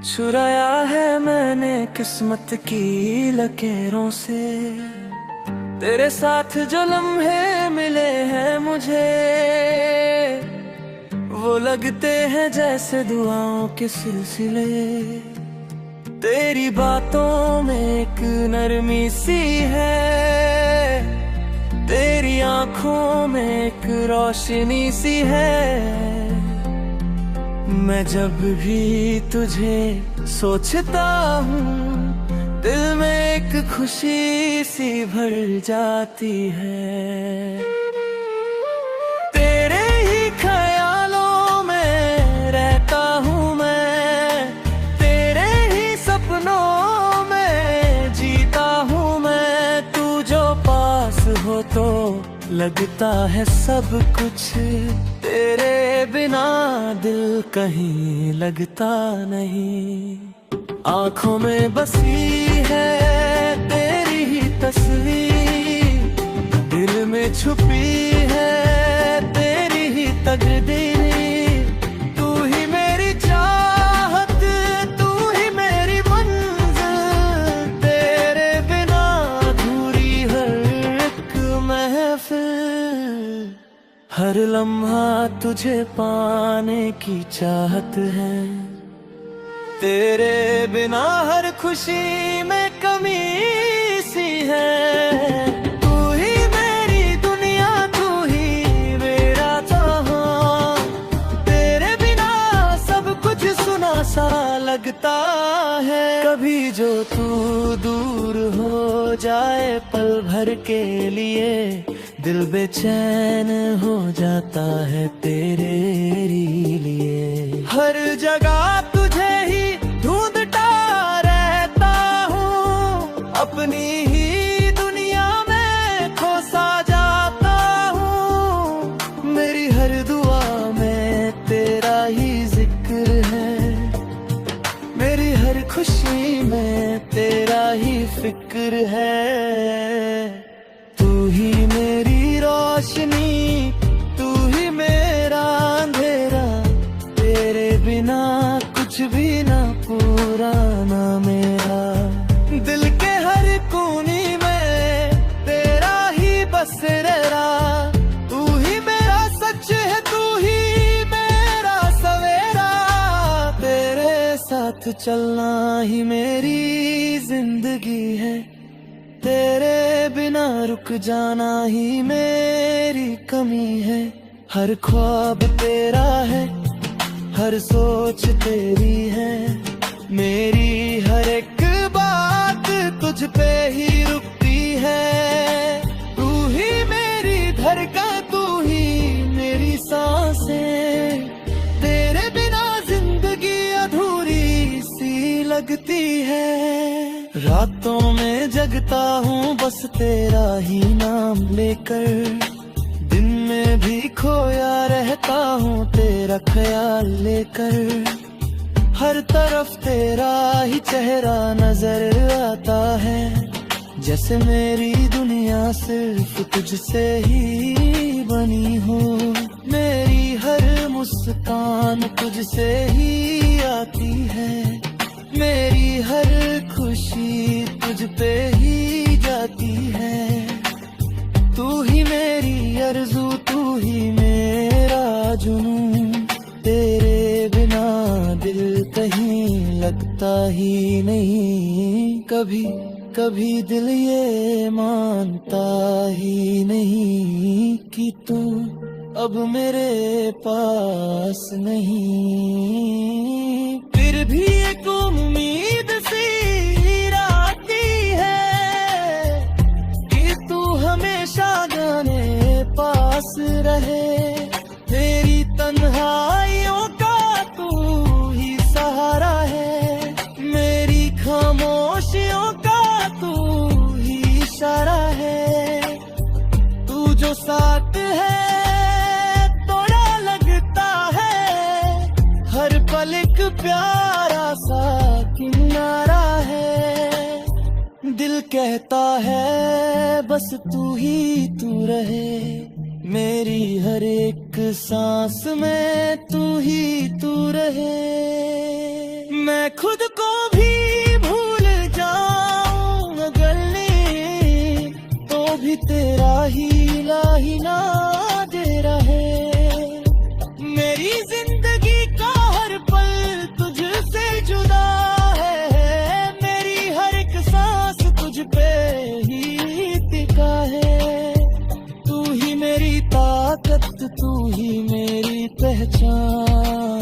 चुराया है मैंने किस्मत की लकीरों से। तेरे साथ जो लम्हे मिले हैं मुझे, वो लगते हैं जैसे दुआओं के सिलसिले। तेरी बातों में एक नरमी सी है, तेरी आंखों में एक रोशनी सी है। मैं जब भी तुझे सोचता हूँ, दिल में एक खुशी सी भर जाती है। तेरे ही ख्यालों में रहता हूँ मैं, तेरे ही सपनों में जीता हूँ मैं। तू जो पास हो तो लगता है सब कुछ, तेरे बिना दिल कहीं लगता नहीं। आंखों में बसी है तेरी ही तस्वीर, दिल में छुपी है तेरी ही तकदीर। तू ही मेरी चाहत, तू ही मेरी मंजिल, तेरे बिना अधूरी हर एक महफिल। हर लम्हा तुझे पाने की चाहत है, तेरे बिना हर खुशी में कमी सी है। तू ही मेरी दुनिया, तू ही मेरा जहां, तेरे बिना सब कुछ सुना सा लगता है। कभी जो तू दूर हो जाए पल भर के लिए, दिल बेचैन हो जाता है तेरे लिए। हर जगह तुझे ही ढूंढता रहता हूँ, अपनी ही दुनिया में खोसा जाता हूँ। मेरी हर दुआ में तेरा ही जिक्र है, मेरी हर खुशी में तेरा ही फिक्र है। तू ही मेरी रोशनी, तू ही मेरा अंधेरा, तेरे बिना कुछ भी ना पूरा ना मेरा। दिल के हर कोने में तेरा ही बसेरा, तू ही मेरा सच है, तू ही मेरा सवेरा। तेरे साथ चलना ही मेरी जिंदगी है, तेरे बिना रुक जाना ही मेरी कमी है। हर ख्वाब तेरा है, हर सोच तेरी है, मेरी हर एक बात तुझ पे ही रुकती है। तू ही मेरी धड़कन, तू ही मेरी सांसें, तेरे बिना जिंदगी अधूरी सी लगती है। रातों में जगता हूँ बस तेरा ही नाम लेकर, दिन में भी खोया रहता हूँ तेरा ख्याल लेकर। हर तरफ तेरा ही चेहरा नजर आता है, जैसे मेरी दुनिया सिर्फ तुझसे ही बनी हो। मेरी हर मुस्कान तुझसे ही आती है, मेरी हर खुशी तुझ पे ही जाती है। तू ही मेरी आरज़ू, तू ही मेरा जुनून, तेरे बिना दिल कहीं लगता ही नहीं। कभी कभी दिल ये मानता ही नहीं कि तू अब मेरे पास नहीं। फिर भी एक उम्मीद सी आती है कि तू हमेशा जाने पास रहे। तेरी तन्हाइयों का तू ही सहारा है, मेरी खामोशियों का तू ही इशारा है। तू जो साथ है थोड़ा लगता है, हर पल एक प्यारा सा किनारा है। दिल कहता है बस तू ही तू रहे, मेरी हर एक सांस में तू ही तू रहे। मैं खुद को भी भूल जाऊं अगर नहीं, तो भी तेरा ही लाहिना दे रहे। मेरी जिंदगी का हर पल तुझसे जुदा है, मेरी हर एक सांस तुझ पे ही टिका है। तू ही मेरी ताकत, तू ही मेरी पहचान,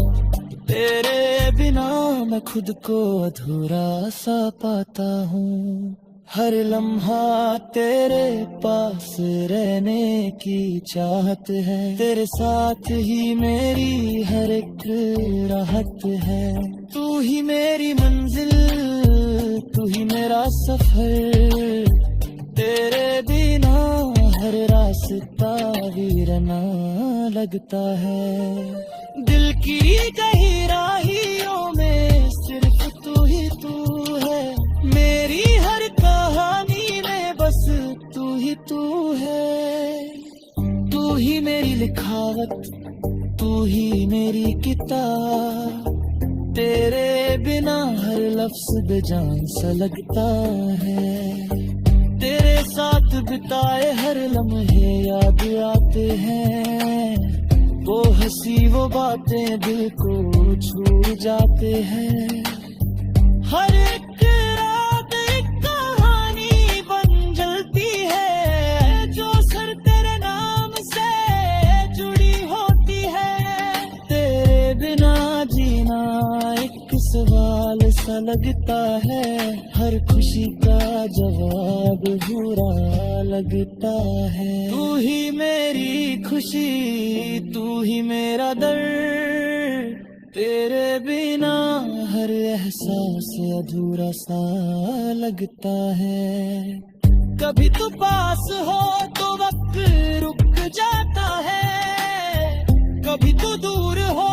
तेरे बिना मैं खुद को अधूरा सा पाता हूँ। हर लम्हा तेरे पास रहने की चाहत है, तेरे साथ ही मेरी हर एक राहत है। तू ही मेरी मंजिल, तू ही मेरा सफर, तेरे बिना हर रास्ता वीराना लगता है। दिल की गहराइयों में सिर्फ तू ही तू है, मेरी हर कहानी में बस तू ही तू है। तू ही मेरी लिखावट, तू ही मेरी किताब, तेरे बिना हर लफ्ज बेजान सा लगता है। तेरे साथ बिताए हर लम्हे याद आते हैं, वो हंसी वो बातें दिल को छू जाते हैं। हर एक रात एक कहानी बन जलती है, जो सर तेरे नाम से जुड़ी होती है। तेरे बिना जीना एक सवाल सा लगता है, हर खुशी का जवाब बुरा लगता है। तू ही मेरी खुशी, तू ही मेरा दर्द, तेरे बिना हर एहसास अधूरा सा लगता है। कभी तू पास हो तो वक्त रुक जाता है, कभी तू दूर हो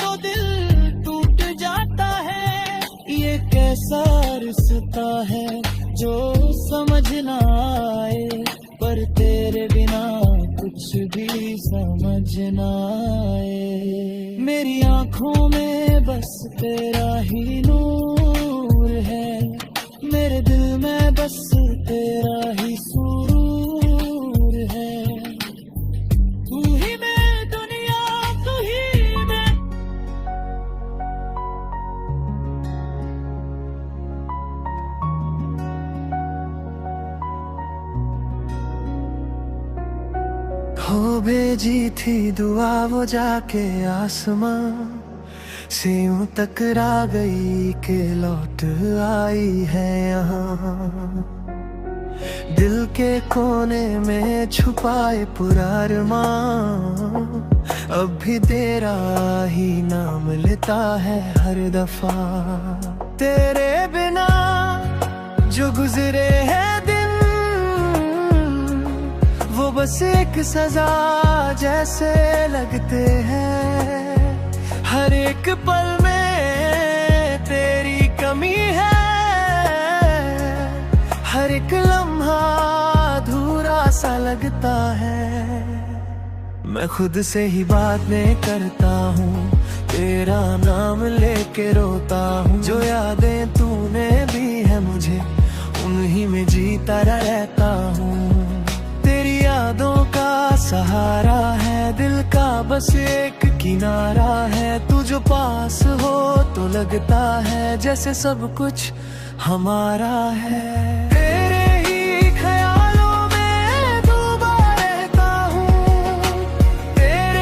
तो दिल टूट जाता है। ये कैसा रिश्ता है जो समझ ना आए, पर तेरे बिना कुछ भी समझ ना आए। मेरी आंखों में बस तेरा ही नूर है, मेरे दिल में बस तेरा ही सुरूर है। तू ही मैं दुनिया, तू ही मैं। हो भेजी थी दुआ वो जाके आसमां से यूं टकरा गई कि लौट आई है यहाँ। दिल के कोने में छुपाए पुरारमां, अब भी तेरा ही नाम लेता है हर दफा। तेरे बिना जो गुजरे हैं दिन, वो बस एक सजा जैसे लगते हैं। हर एक पल में तेरी कमी है, हर एक लम्हा अधूरा सा लगता है। मैं खुद से ही बातें करता हूँ, तेरा नाम लेके रोता हूँ। जो यादें तूने दी है मुझे, उन्हीं में जीता रहता हूँ। तेरी यादों का सहारा है दिल का बस एक किनारा है। तू जो पास हो तो लगता है जैसे सब कुछ हमारा है। तेरे ही ख्यालों में डूबा रहता हूँ, तेरे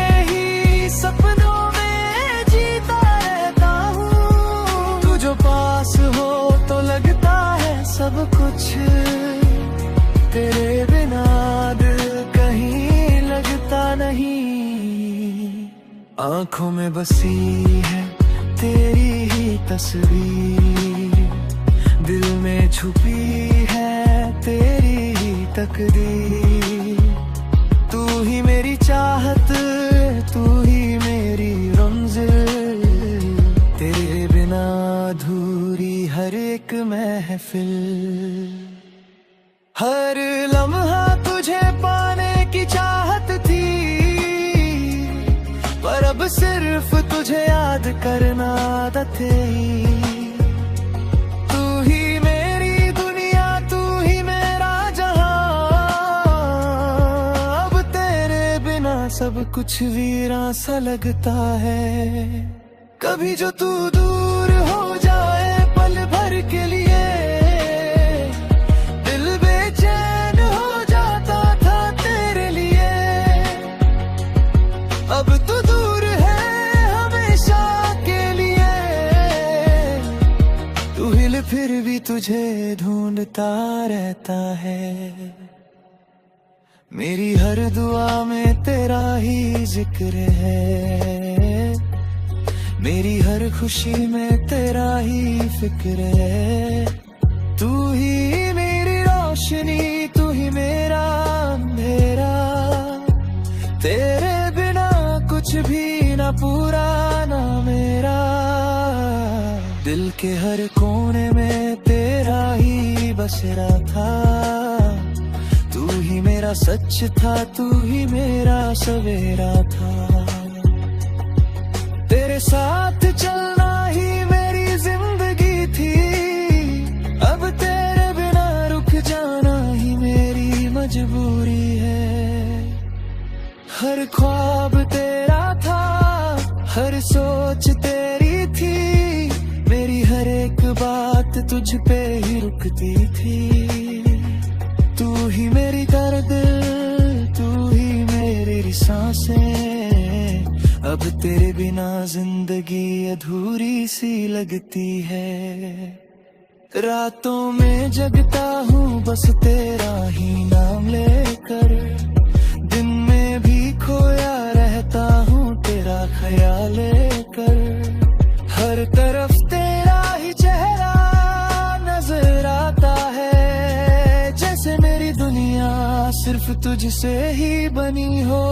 तेरे बिना दिल कहीं लगता नहीं। आंखों में बसी है तेरी ही तस्वीर, दिल में छुपी है तेरी ही तकदीर। तू ही मेरी चाहत, तू ही मेरी मंजिल, तेरे बिना अधूरी हर एक महफिल। हर लम्हा तुझे पाने की चाहत थी, पर अब सिर्फ तुझे याद करना आदत है। तू ही मेरी दुनिया, तू ही मेरा जहां, अब तेरे बिना सब कुछ वीरां सा लगता है। कभी जो तू दूर हो जाए पल भर के लिए, अब तो दूर है हमेशा के लिए। तू हिल फिर भी तुझे ढूंढता रहता है। मेरी हर दुआ में तेरा ही जिक्र है, मेरी हर खुशी में तेरा ही फिक्र है। तू ही मेरी रोशनी, तू ही मेरा अंधेरा, तेरे कुछ भी ना पूरा ना मेरा। दिल के हर कोने में तेरा ही बसेरा था। तू ही मेरा सच था, तू ही मेरा सवेरा था। तेरे साथ चलना ही मेरी जिंदगी थी, अब तेरे बिना रुक जाना ही मेरी मजबूरी है। हर ख्वाब तेरा था, हर सोच तेरी थी, मेरी हर एक बात तुझ पे ही रुकती थी। तू ही मेरी दर्द, तू ही मेरी सांसें, अब तेरे बिना जिंदगी अधूरी सी लगती है। रातों में जगता हूँ बस तेरा ही नाम लेकर, दिन में भी खोया रहता हूँ तेरा ख्याल कर। हर तरफ तेरा ही चेहरा नजर आता है, जैसे मेरी दुनिया सिर्फ तुझसे ही बनी हो।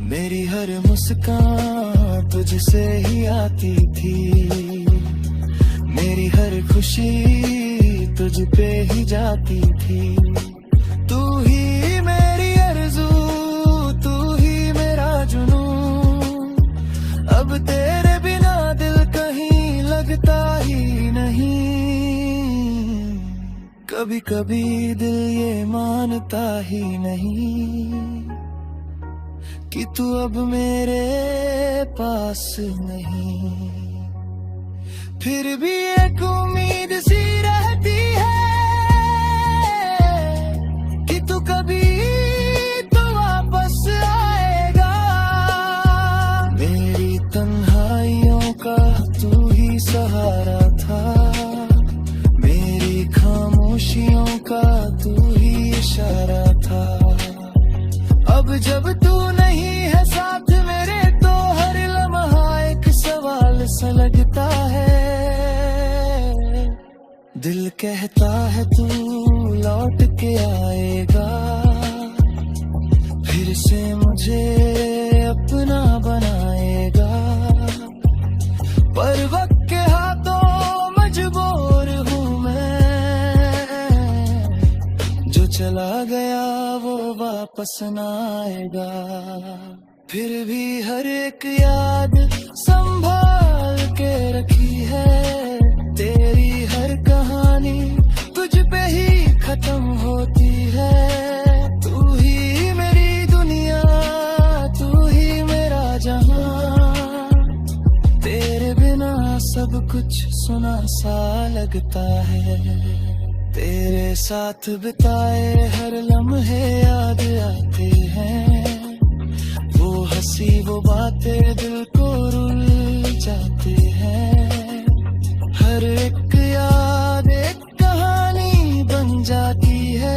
मेरी हर मुस्कान तुझसे ही आती थी, मेरी हर खुशी तुझ पे ही जाती थी। तू ही मेरी आरज़ू, तू ही मेरा जुनून, अब तेरे बिना दिल कहीं लगता ही नहीं। कभी कभी दिल ये मानता ही नहीं कि तू अब मेरे पास नहीं। फिर भी एक उम्मीद सी रहती है कि तू कभी तो वापस आएगा। मेरी तन्हाइयों का तू ही सहारा था, मेरी खामोशियों का तू ही इशारा था। अब जब तू नहीं है साथ मेरे, तो हर लम्हा एक सवाल सा लगता है। दिल कहता है तू लौट के आएगा, फिर से मुझे अपना बनाएगा। पर वक्त के हाथों मजबूर हूँ मैं, जो चला गया वो वापस ना आएगा। फिर भी हर एक याद संभाल के रखी है, तेरी हर कहानी तुझ पे ही खत्म होती है। तू ही मेरी दुनिया, तू ही मेरा जहां, तेरे बिना सब कुछ सुना सा लगता है। तेरे साथ बिताए हर लम्हे याद आते हैं, वो हंसी वो बातें दिल को रुल जाते हैं। हर एक याद एक कहानी बन जाती है,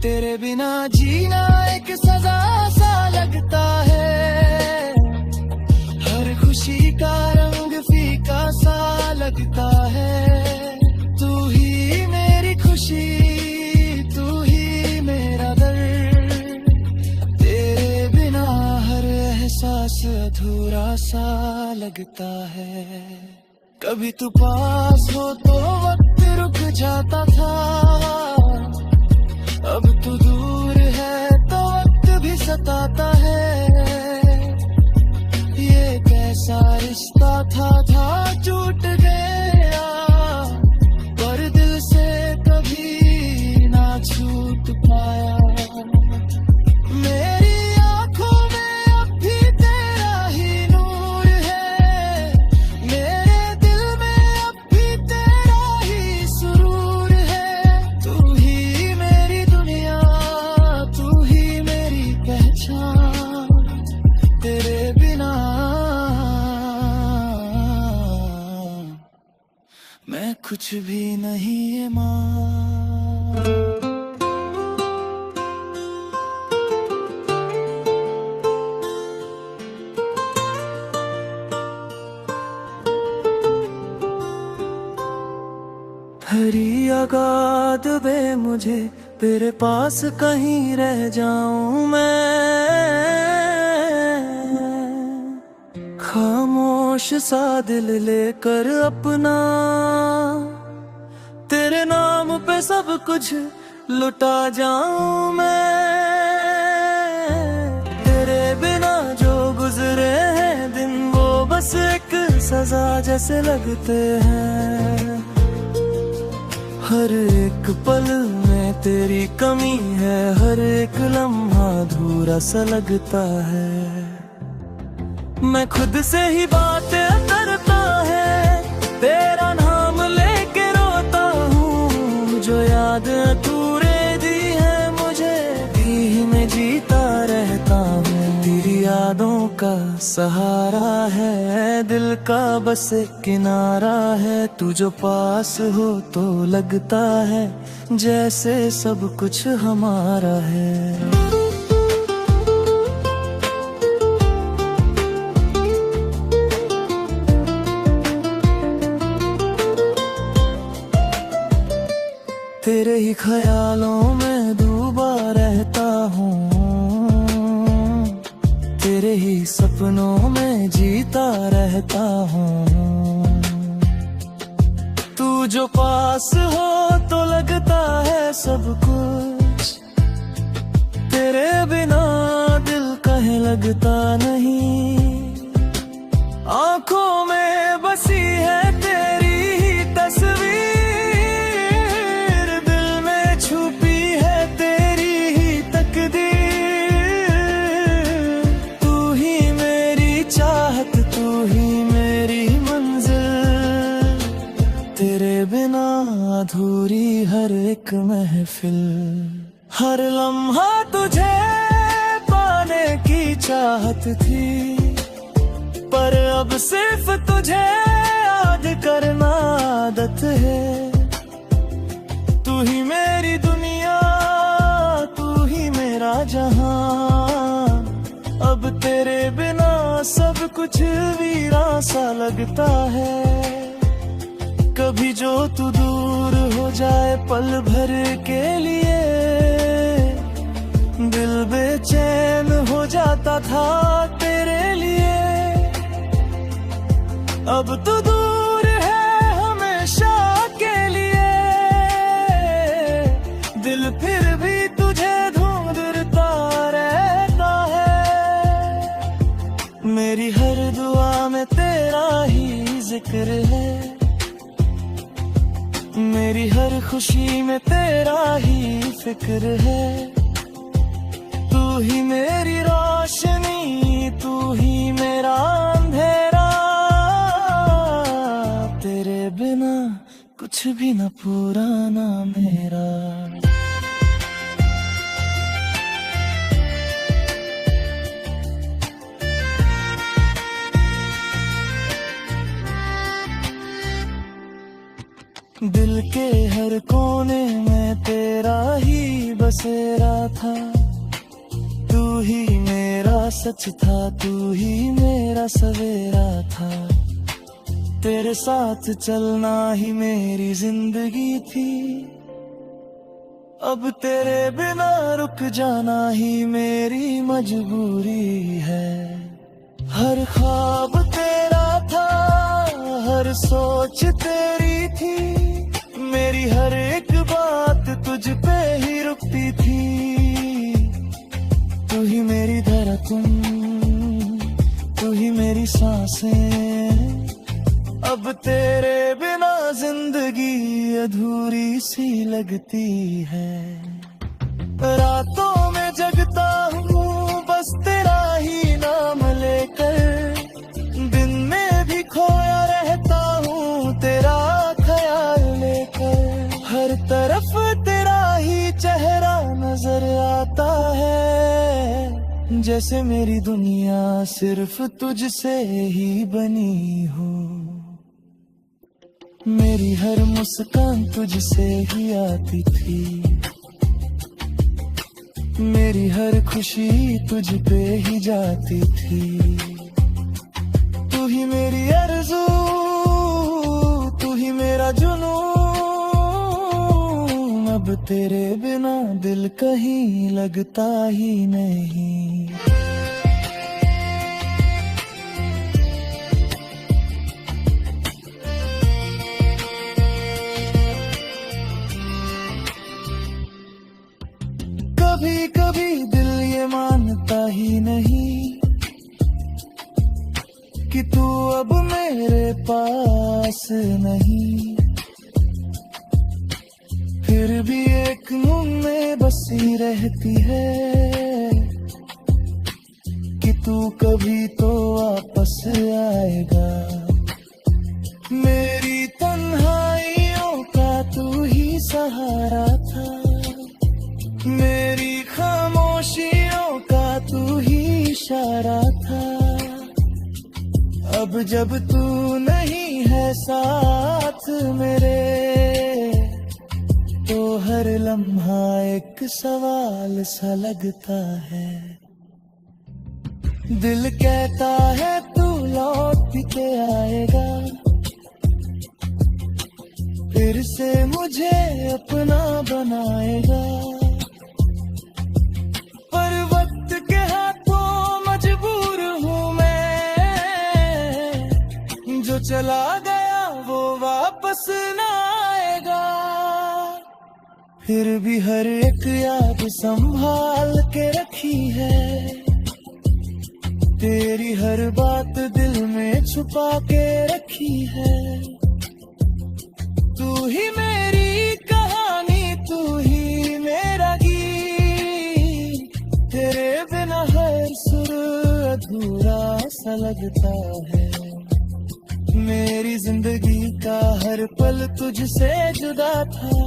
तेरे बिना जीना एक सजा सा लगता है, हर खुशी का रंग फीका सा लगता है। तू ही मेरी खुशी, तू ही मेरा दर्द, तेरे बिना हर एहसास अधूरा सा लगता है। कभी तू पास हो तो वक्त रुक जाता था, अब तू दूर है तो वक्त भी सताता है। ये कैसा रिश्ता था टूट गया, पर दिल से कभी ना छूट पाया। मेरी आंखों में अब भी तेरा ही नूर है, मेरे दिल में अब भी तेरा ही सुरूर है। तू ही मेरी दुनिया, तू ही मेरी पहचान, तेरे बिना मैं कुछ भी नहीं है माँ। हरी आगाद बे मुझे तेरे पास कहीं रह जाऊं मैं, खामोश सा दिल लेकर अपना, तेरे नाम पे सब कुछ लुटा जाऊं मैं। तेरे बिना जो गुजरे हैं दिन वो बस एक सजा जैसे लगते हैं, हर एक पल में तेरी कमी है, हर एक लम्हा अधूरा सा लगता है। मैं खुद से ही बातें करता है, तेरा नाम लेके रोता हूँ, जो याद अधूरे दी है मुझे, दी में जीता रहता हूँ। तेरी यादों का सहारा है, दिल का बस एक किनारा है। तू जो पास हो तो लगता है जैसे सब कुछ हमारा है। तेरे ही ख्यालों में डूबा रहता हूँ, तेरे ही सपनों में जीता रहता हूँ। तू जो पास हो तो लगता है सब कुछ, तेरे बिना दिल कहीं लगता नहीं। आंखों में बसी है तेरी ही तस्वीर, अधूरी हर एक महफिल, हर लम्हा तुझे पाने की चाहत थी, पर अब सिर्फ तुझे याद करना आदत है। तू ही मेरी दुनिया, तू ही मेरा जहां, अब तेरे बिना सब कुछ वीरा सा लगता है। कभी जो तू दूर हो जाए पल भर के लिए, दिल बेचैन हो जाता था तेरे लिए। अब तू दूर है हमेशा के लिए, दिल फिर भी तुझे ढूंढता रहता है। मेरी हर दुआ में तेरा ही जिक्र है, मेरी हर खुशी में तेरा ही फिक्र है। तू ही मेरी रोशनी, तू ही मेरा अंधेरा, तेरे बिना कुछ भी न पूरा ना मेरा। दिल के हर कोने में तेरा ही बसेरा था, तू ही मेरा सच था, तू ही मेरा सवेरा था। तेरे साथ चलना ही मेरी जिंदगी थी, अब तेरे बिना रुक जाना ही मेरी मजबूरी है। हर ख्वाब तेरा था, हर सोच तेरी थी, मेरी हर एक बात तुझ पे ही रुकती थी। तू ही मेरी धड़कन, तू ही मेरी सांसें, अब तेरे बिना जिंदगी अधूरी सी लगती है। रातों में जगता हूँ बस तेरा ही नाम लेकर, दिन में भी खोया रहता हूँ तेरा ख्याल लेकर। हर तरफ तेरा ही चेहरा नजर आता है, जैसे मेरी दुनिया सिर्फ तुझसे ही बनी हो। मेरी हर मुस्कान तुझसे ही आती थी, मेरी हर खुशी तुझ पे ही जाती थी। तू ही मेरी आरज़ू, तू ही मेरा जुनून, अब तेरे बिना दिल कहीं लगता ही नहीं। कभी कभी दिल ये मानता ही नहीं कि तू अब मेरे पास नहीं, फिर भी एक मुंह में बसी रहती है कि तू कभी तो वापस आएगा। मेरी तन्हाइयों का तू ही सहारा था, मेरी खामोशियों का तू ही इशारा था। अब जब तू नहीं है साथ मेरे, तो हर लम्हा एक सवाल सा लगता है। दिल कहता है तू लौट के आएगा, फिर से मुझे अपना बनाएगा। चला गया वो वापस ना आएगा, फिर भी हर एक याद संभाल के रखी है। तेरी हर बात दिल में छुपा के रखी है। तू ही मेरी कहानी, तू ही मेरा गीत, तेरे बिना हर सुर अधूरा सा लगता है। मेरी जिंदगी का हर पल तुझसे जुदा था,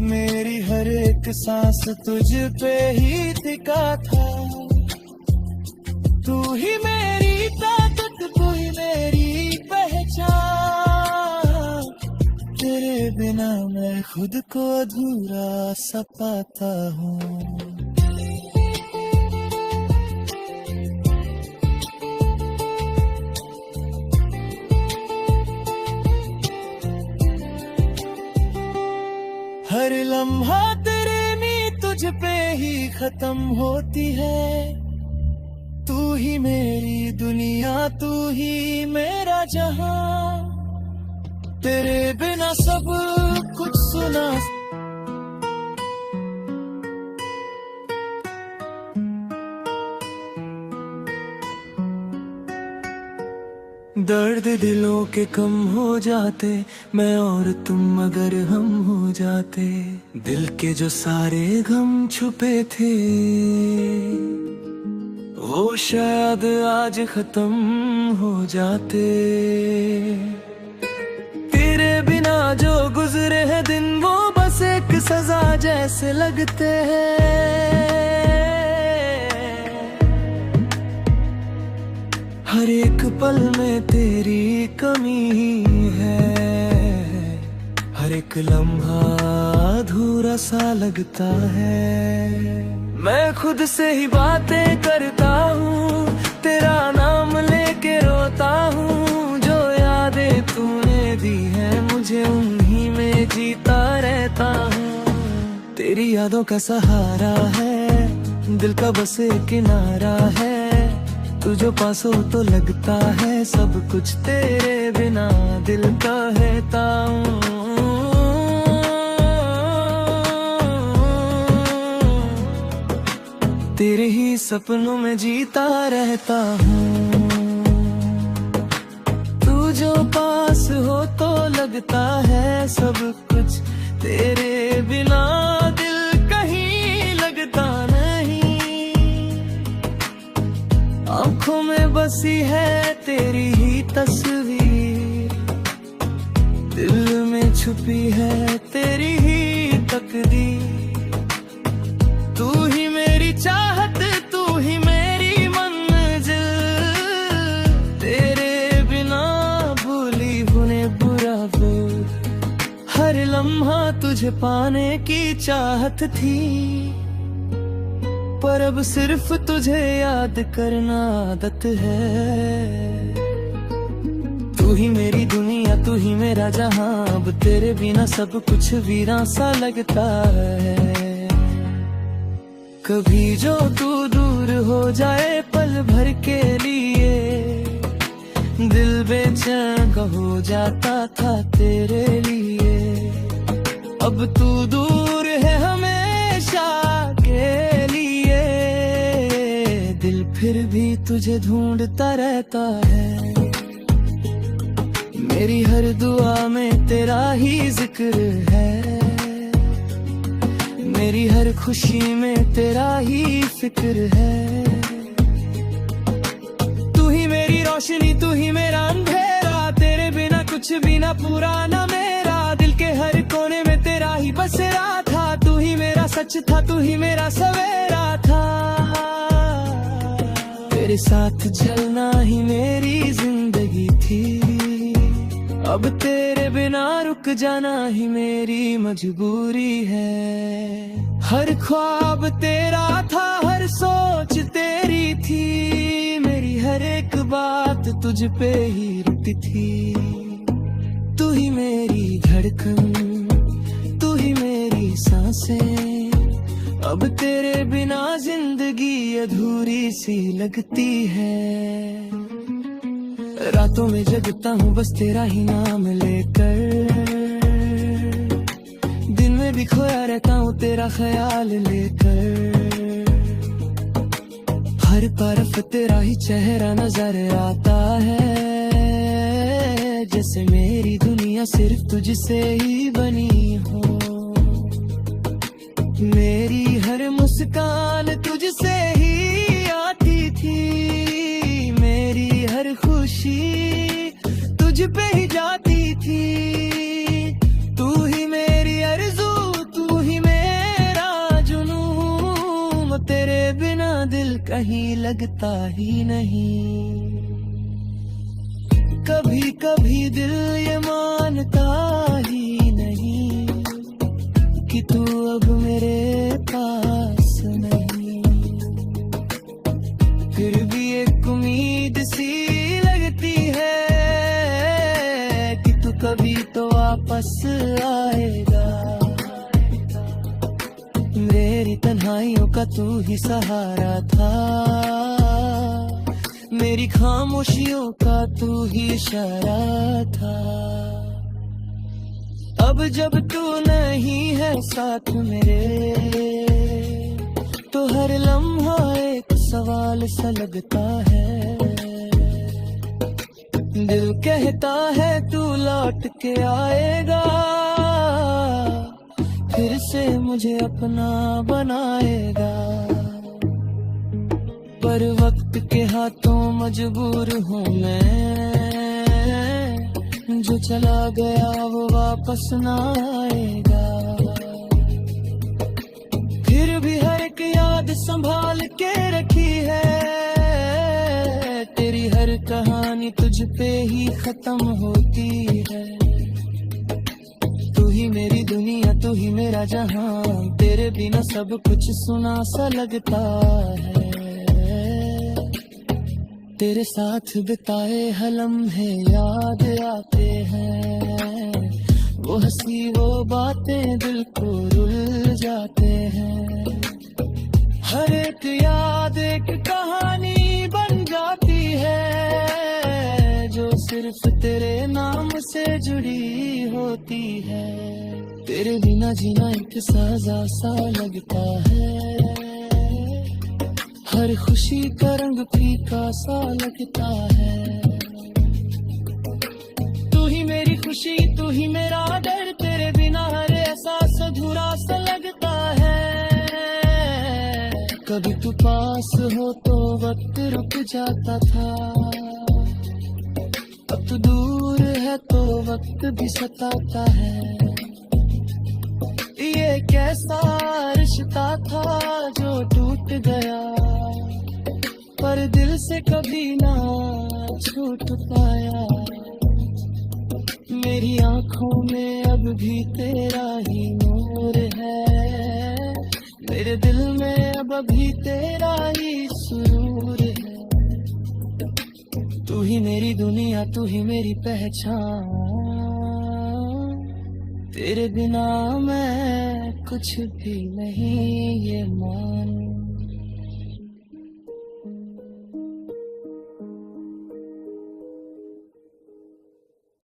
मेरी हर एक सांस तुझ पे ही टिका था। तू ही मेरी ताकत, तू ही मेरी पहचान, तेरे बिना मैं खुद को अधूरा सा पाता हूँ। हर लम्हा तेरे नींद तुझ पे ही खत्म होती है। तू ही मेरी दुनिया, तू ही मेरा जहां, तेरे बिना सब कुछ सुना। दर्द दिलों के कम हो जाते, मैं और तुम अगर हम हो जाते। दिल के जो सारे गम छुपे थे, वो शायद आज खत्म हो जाते। तेरे बिना जो गुजरे हैं दिन, वो बस एक सजा जैसे लगते हैं। हर एक पल में तेरी कमी है, हर एक लम्हा अधूरा सा लगता है। मैं खुद से ही बातें करता हूँ, तेरा नाम लेके रोता हूँ। जो यादें तूने दी है मुझे उन्हीं में जीता रहता हूँ। तेरी यादों का सहारा है, दिल का बस एक किनारा है। तू जो पास हो तो लगता है सब कुछ तेरे बिना दिल कहता हूँ। तेरे ही सपनों में जीता रहता हूँ। तू जो पास हो तो लगता है सब कुछ तेरे बिना दिल कहीं लगता नहीं। आंखों में बसी है तेरी ही तस्वीर, दिल में छुपी है तेरी ही तकदीर। तू ही मेरी चाहत, तू ही मेरी मंजिल। तेरे बिना भूली हुने बुरा बोल, हर लम्हा तुझे पाने की चाहत थी। पर अब सिर्फ तुझे याद करना आदत है। तू ही मेरी दुनिया, तू ही मेरा जहां। अब तेरे बिना सब कुछ वीरां सा लगता है। कभी जो तू दूर हो जाए पल भर के लिए, दिल बेचैन का हो जाता था तेरे लिए। अब तू दूर है हमेशा के लिए, दिल फिर भी तुझे ढूंढता रहता है। मेरी हर दुआ में तेरा ही जिक्र है, मेरी हर खुशी में तेरा ही फिक्र है। तू ही मेरी रोशनी, तू ही मेरा अंधेरा। तेरे बिना कुछ भी ना पूरा ना मेरा। दिल के हर कोने में तेरा ही बसेरा था। तू ही मेरा सच था, तू ही मेरा सवेरा था। तेरे साथ चलना ही मेरी जिंदगी थी। अब तेरे बिना रुक जाना ही मेरी मजबूरी है। हर ख्वाब तेरा था, हर सोच तेरी थी। मेरी हर एक बात तुझ पे ही रुकती थी। तू ही मेरी धड़कन, तू ही मेरी सांसें। अब तेरे बिना जिंदगी अधूरी सी लगती है। रातों में जगता हूँ बस तेरा ही नाम लेकर, दिन में भी खोया रहता हूँ तेरा ख्याल लेकर। हर तरफ तेरा ही चेहरा नजर आता है, जैसे मेरी दुनिया सिर्फ तुझसे ही बनी हो। मेरी हर मुस्कान तुझसे ही आती थी, मेरी हर खुशी तुझ पे ही जाती थी। तू ही मेरी आरज़ू, तू ही मेरा जुनून। तेरे बिना दिल कहीं लगता ही नहीं। कभी कभी दिल ये मानता ही नहीं कि तू अब मेरे पास नहीं। फिर भी एक उम्मीद सी लगती है कि तू कभी तो वापस आएगा। मेरी तन्हाइयों का तू ही सहारा था, मेरी खामोशियों का तू ही इशारा था। अब जब तू नहीं है साथ मेरे, तो हर लम्हा एक सवाल सा लगता है। दिल कहता है तू लौट के आएगा, फिर से मुझे अपना बनाएगा। पर वक्त के हाथों मजबूर हूँ मैं, जो चला गया वो वापस ना आएगा। फिर भी हर एक याद संभाल के रखी है, तेरी हर कहानी तुझ पे ही खत्म होती है। तू ही मेरी दुनिया, तू ही मेरा जहां, तेरे बिना सब कुछ सुना सा लगता है। तेरे साथ बिताए हर लम्हे याद आते हैं, वो हंसी वो बातें दिल को रुल जाते हैं। हर एक याद एक कहानी बन जाती है, जो सिर्फ तेरे नाम से जुड़ी होती है। तेरे बिना जीना एक सजा सा लगता है, हर खुशी का रंग फीका सा लगता है। तू ही मेरी खुशी, तू ही मेरा डर, तेरे बिना हर एहसास अधूरा सा लगता है। कभी तू पास हो तो वक्त रुक जाता था, अब तू दूर है तो वक्त भी सताता है। ये कैसा रिश्ता था जो टूट गया, पर दिल से कभी ना छूट पाया। मेरी आंखों में अब भी तेरा ही नूर है, मेरे दिल में अब भी तेरा ही सुरूर है। तू ही मेरी दुनिया, तू ही मेरी पहचान, तेरे बिना मैं कुछ भी नहीं ये मान।